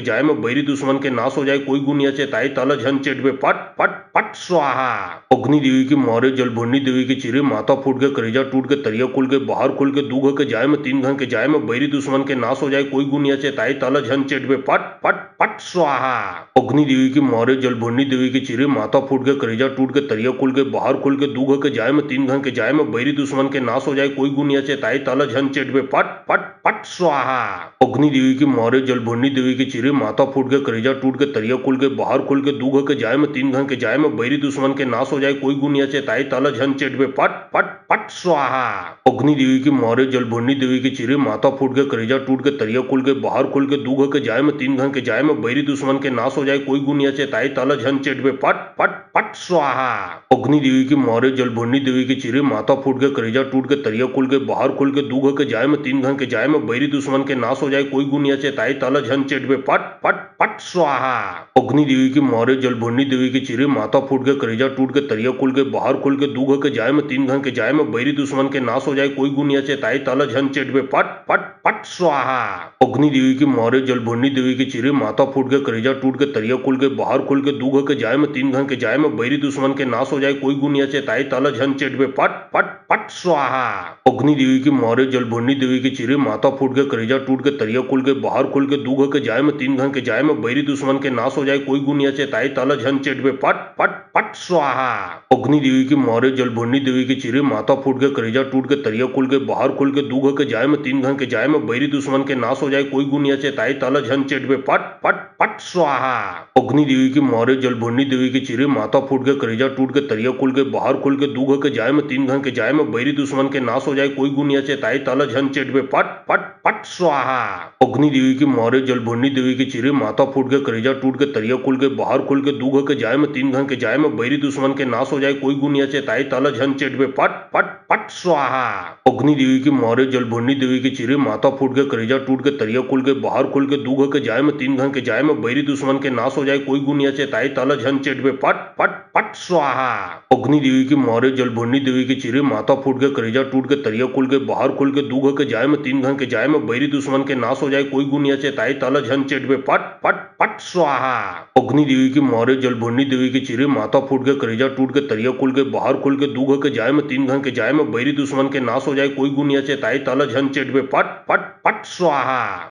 जाए में बैरी दुश्मन के नाश हो जाए कोई गुनिया से ताई ताला झन चेट में पट पट पट स्वाहा। अग्नि देवी की मारे जल भरनी देवी की चिरे माथा माथा फूट के करेजा टूट के तरिया खुल के बाहर खुल के दूघ के जाए में 3 घन के जाए में बैरी दुश्मन के नाश हो जाए कोई गुनिया चेताई ताला झन चेटबे पट पट पट स्वाहा। अग्नि देवी की मारे जलभरनी देवी के चिरे माथा फूट के करेजा टूट के तरिया खुल के बाहर खुल के दूघ के जाए में 3 घन के जाए में बैरी दुश्मन के नाश हो जाए कोई गुनिया चेताई ताला झन चेटबे पट पट पट स्वाहा। अग्नि देवी की मारे जलभरनी देवी के चिरे माथा फूट के करेजा टूट के तरिया खुल के बाहर खुल के दूघ के जाए में 3 घन के जाए में बैरी दुश्मन के नाश हो जाए कोई गुनिया चेताई ताला झन चेटबे पट पट पट स्वाहा। अग्नि देवी की मारे जलभरनी देवी के चिरे माथा फूट के करेजा टूट के तरिया खुल के बाहर खुल के दूघ के जाए में 3 घन के जाए में बैरी दुश्मन के नाश हो जाए कोई गुनिया चेताई ताला झन चेटबे पट पट पट स्वाहा। अग्नि देवी की मारे जलभरनी देवी के चिरे माथा फूट के करेजा टूट के तरिया खुल के बाहर खुल के दूघ के जाए में 3 घन के जाए में बैरी दुश्मन के नाश हो जाए कोई गुनिया चेताई ताला झन चेटबे पट पट पट स्वाहा। अग्नि देवी की मारे जलभरनी देवी के चिरे माथा फूट के करेजा टूट के तरिया खुल के बाहर खुल के दूघ के जाए में 3 घन के जाए में बैरी दुश्मन के नाश हो जाए कोई गुनिया चेताई ताला झन चेटबे पट पट पट स्वाहा। अग्नि देवी की मारे जलभरनी देवी के चिरे माथा फूट के करेजा टूट के तरिया खुल के बाहर खुल के दूघ के जाए में 3 घन के जाए में बैरी दुश्मन के नाश हो जाए कोई गुनिया चेताई ताला झन चेटबे पट पट पट स्वाहा। अग्नि देवी की मारे जलभरनी देवी के चिरे माथा फूट के करेजा टूट के तरिया खुल के बाहर खुल के दूघ के जाए में 3 घन के जाए में बैरी दुश्मन के नाश हो जाए कोई गुनिया चेताई ताला झन चेटबे पट पट पट स्वाहा। अग्नि देवी की मारे जलभरनी देवी के चिरे माथा फूट के करेजा टूट के तरिया खुल के बाहर खुल के दूघ के जाए में 3 घन के जाए में बैरी दुश्मन के नाश हो जाए कोई गुनिया चेताई ताला झन चेटबे पट पट पट स्वाहा। अग्नि देवी की मारे जलभरनी देवी के चिरे माथा फूट के करेजा टूट के तरिया खुल के बाहर खुल के दूघ के जाए में 3 घन के जाए में बैरी दुश्मन के नाश हो जाए कोई गुनिया चेताई ताला झन चेटबे पट पट पट स्वाहा। अग्नि देवी की मारे जलभरनी देवी के चिरे माथा फूट के करेजा टूट के तरिया खुल के बाहर खुल के दूघ के जाए में 3 घन के जाए में बैरी दुश्मन के नाश हो जाए कोई गुनिया चेताई ताला झन चेटबे पट पट पट स्वाहा। अग्नि देवी की मारे जलभरनी देवी के चिरे माथा फूट के करेजा टूट के तरिया खुल के बाहर खुल के दूघ के जाए में 3 घन के जाए में बैरी दुश्मन के नाश हो जाए कोई गुनिया चेताई ताला झन चेटबे पट पट पट स्वाहा। अग्नि देवी की मारे जलभरनी देवी के चिरे माथा फूट के करेजा टूट के तरिया खुल के बाहर खुल के दूघ के जाए में 3 घन के जाए में बैरी दुश्मन के नाश हो जाए कोई गुनिया चेताई ताला झन चेटबे पट पट पट स्वाहा। अग्नि देवी की मारे जलभरनी देवी के चिरे माथा फूट के करेजा टूट के तरिया खुल के बाहर खुल के दूघ के जाए में 3 घन के जाए में बैरी दुश्मन के नाश हो जाए कोई गुनिया चेताई ताला झन चेटबे पट पट पट स्वाहा।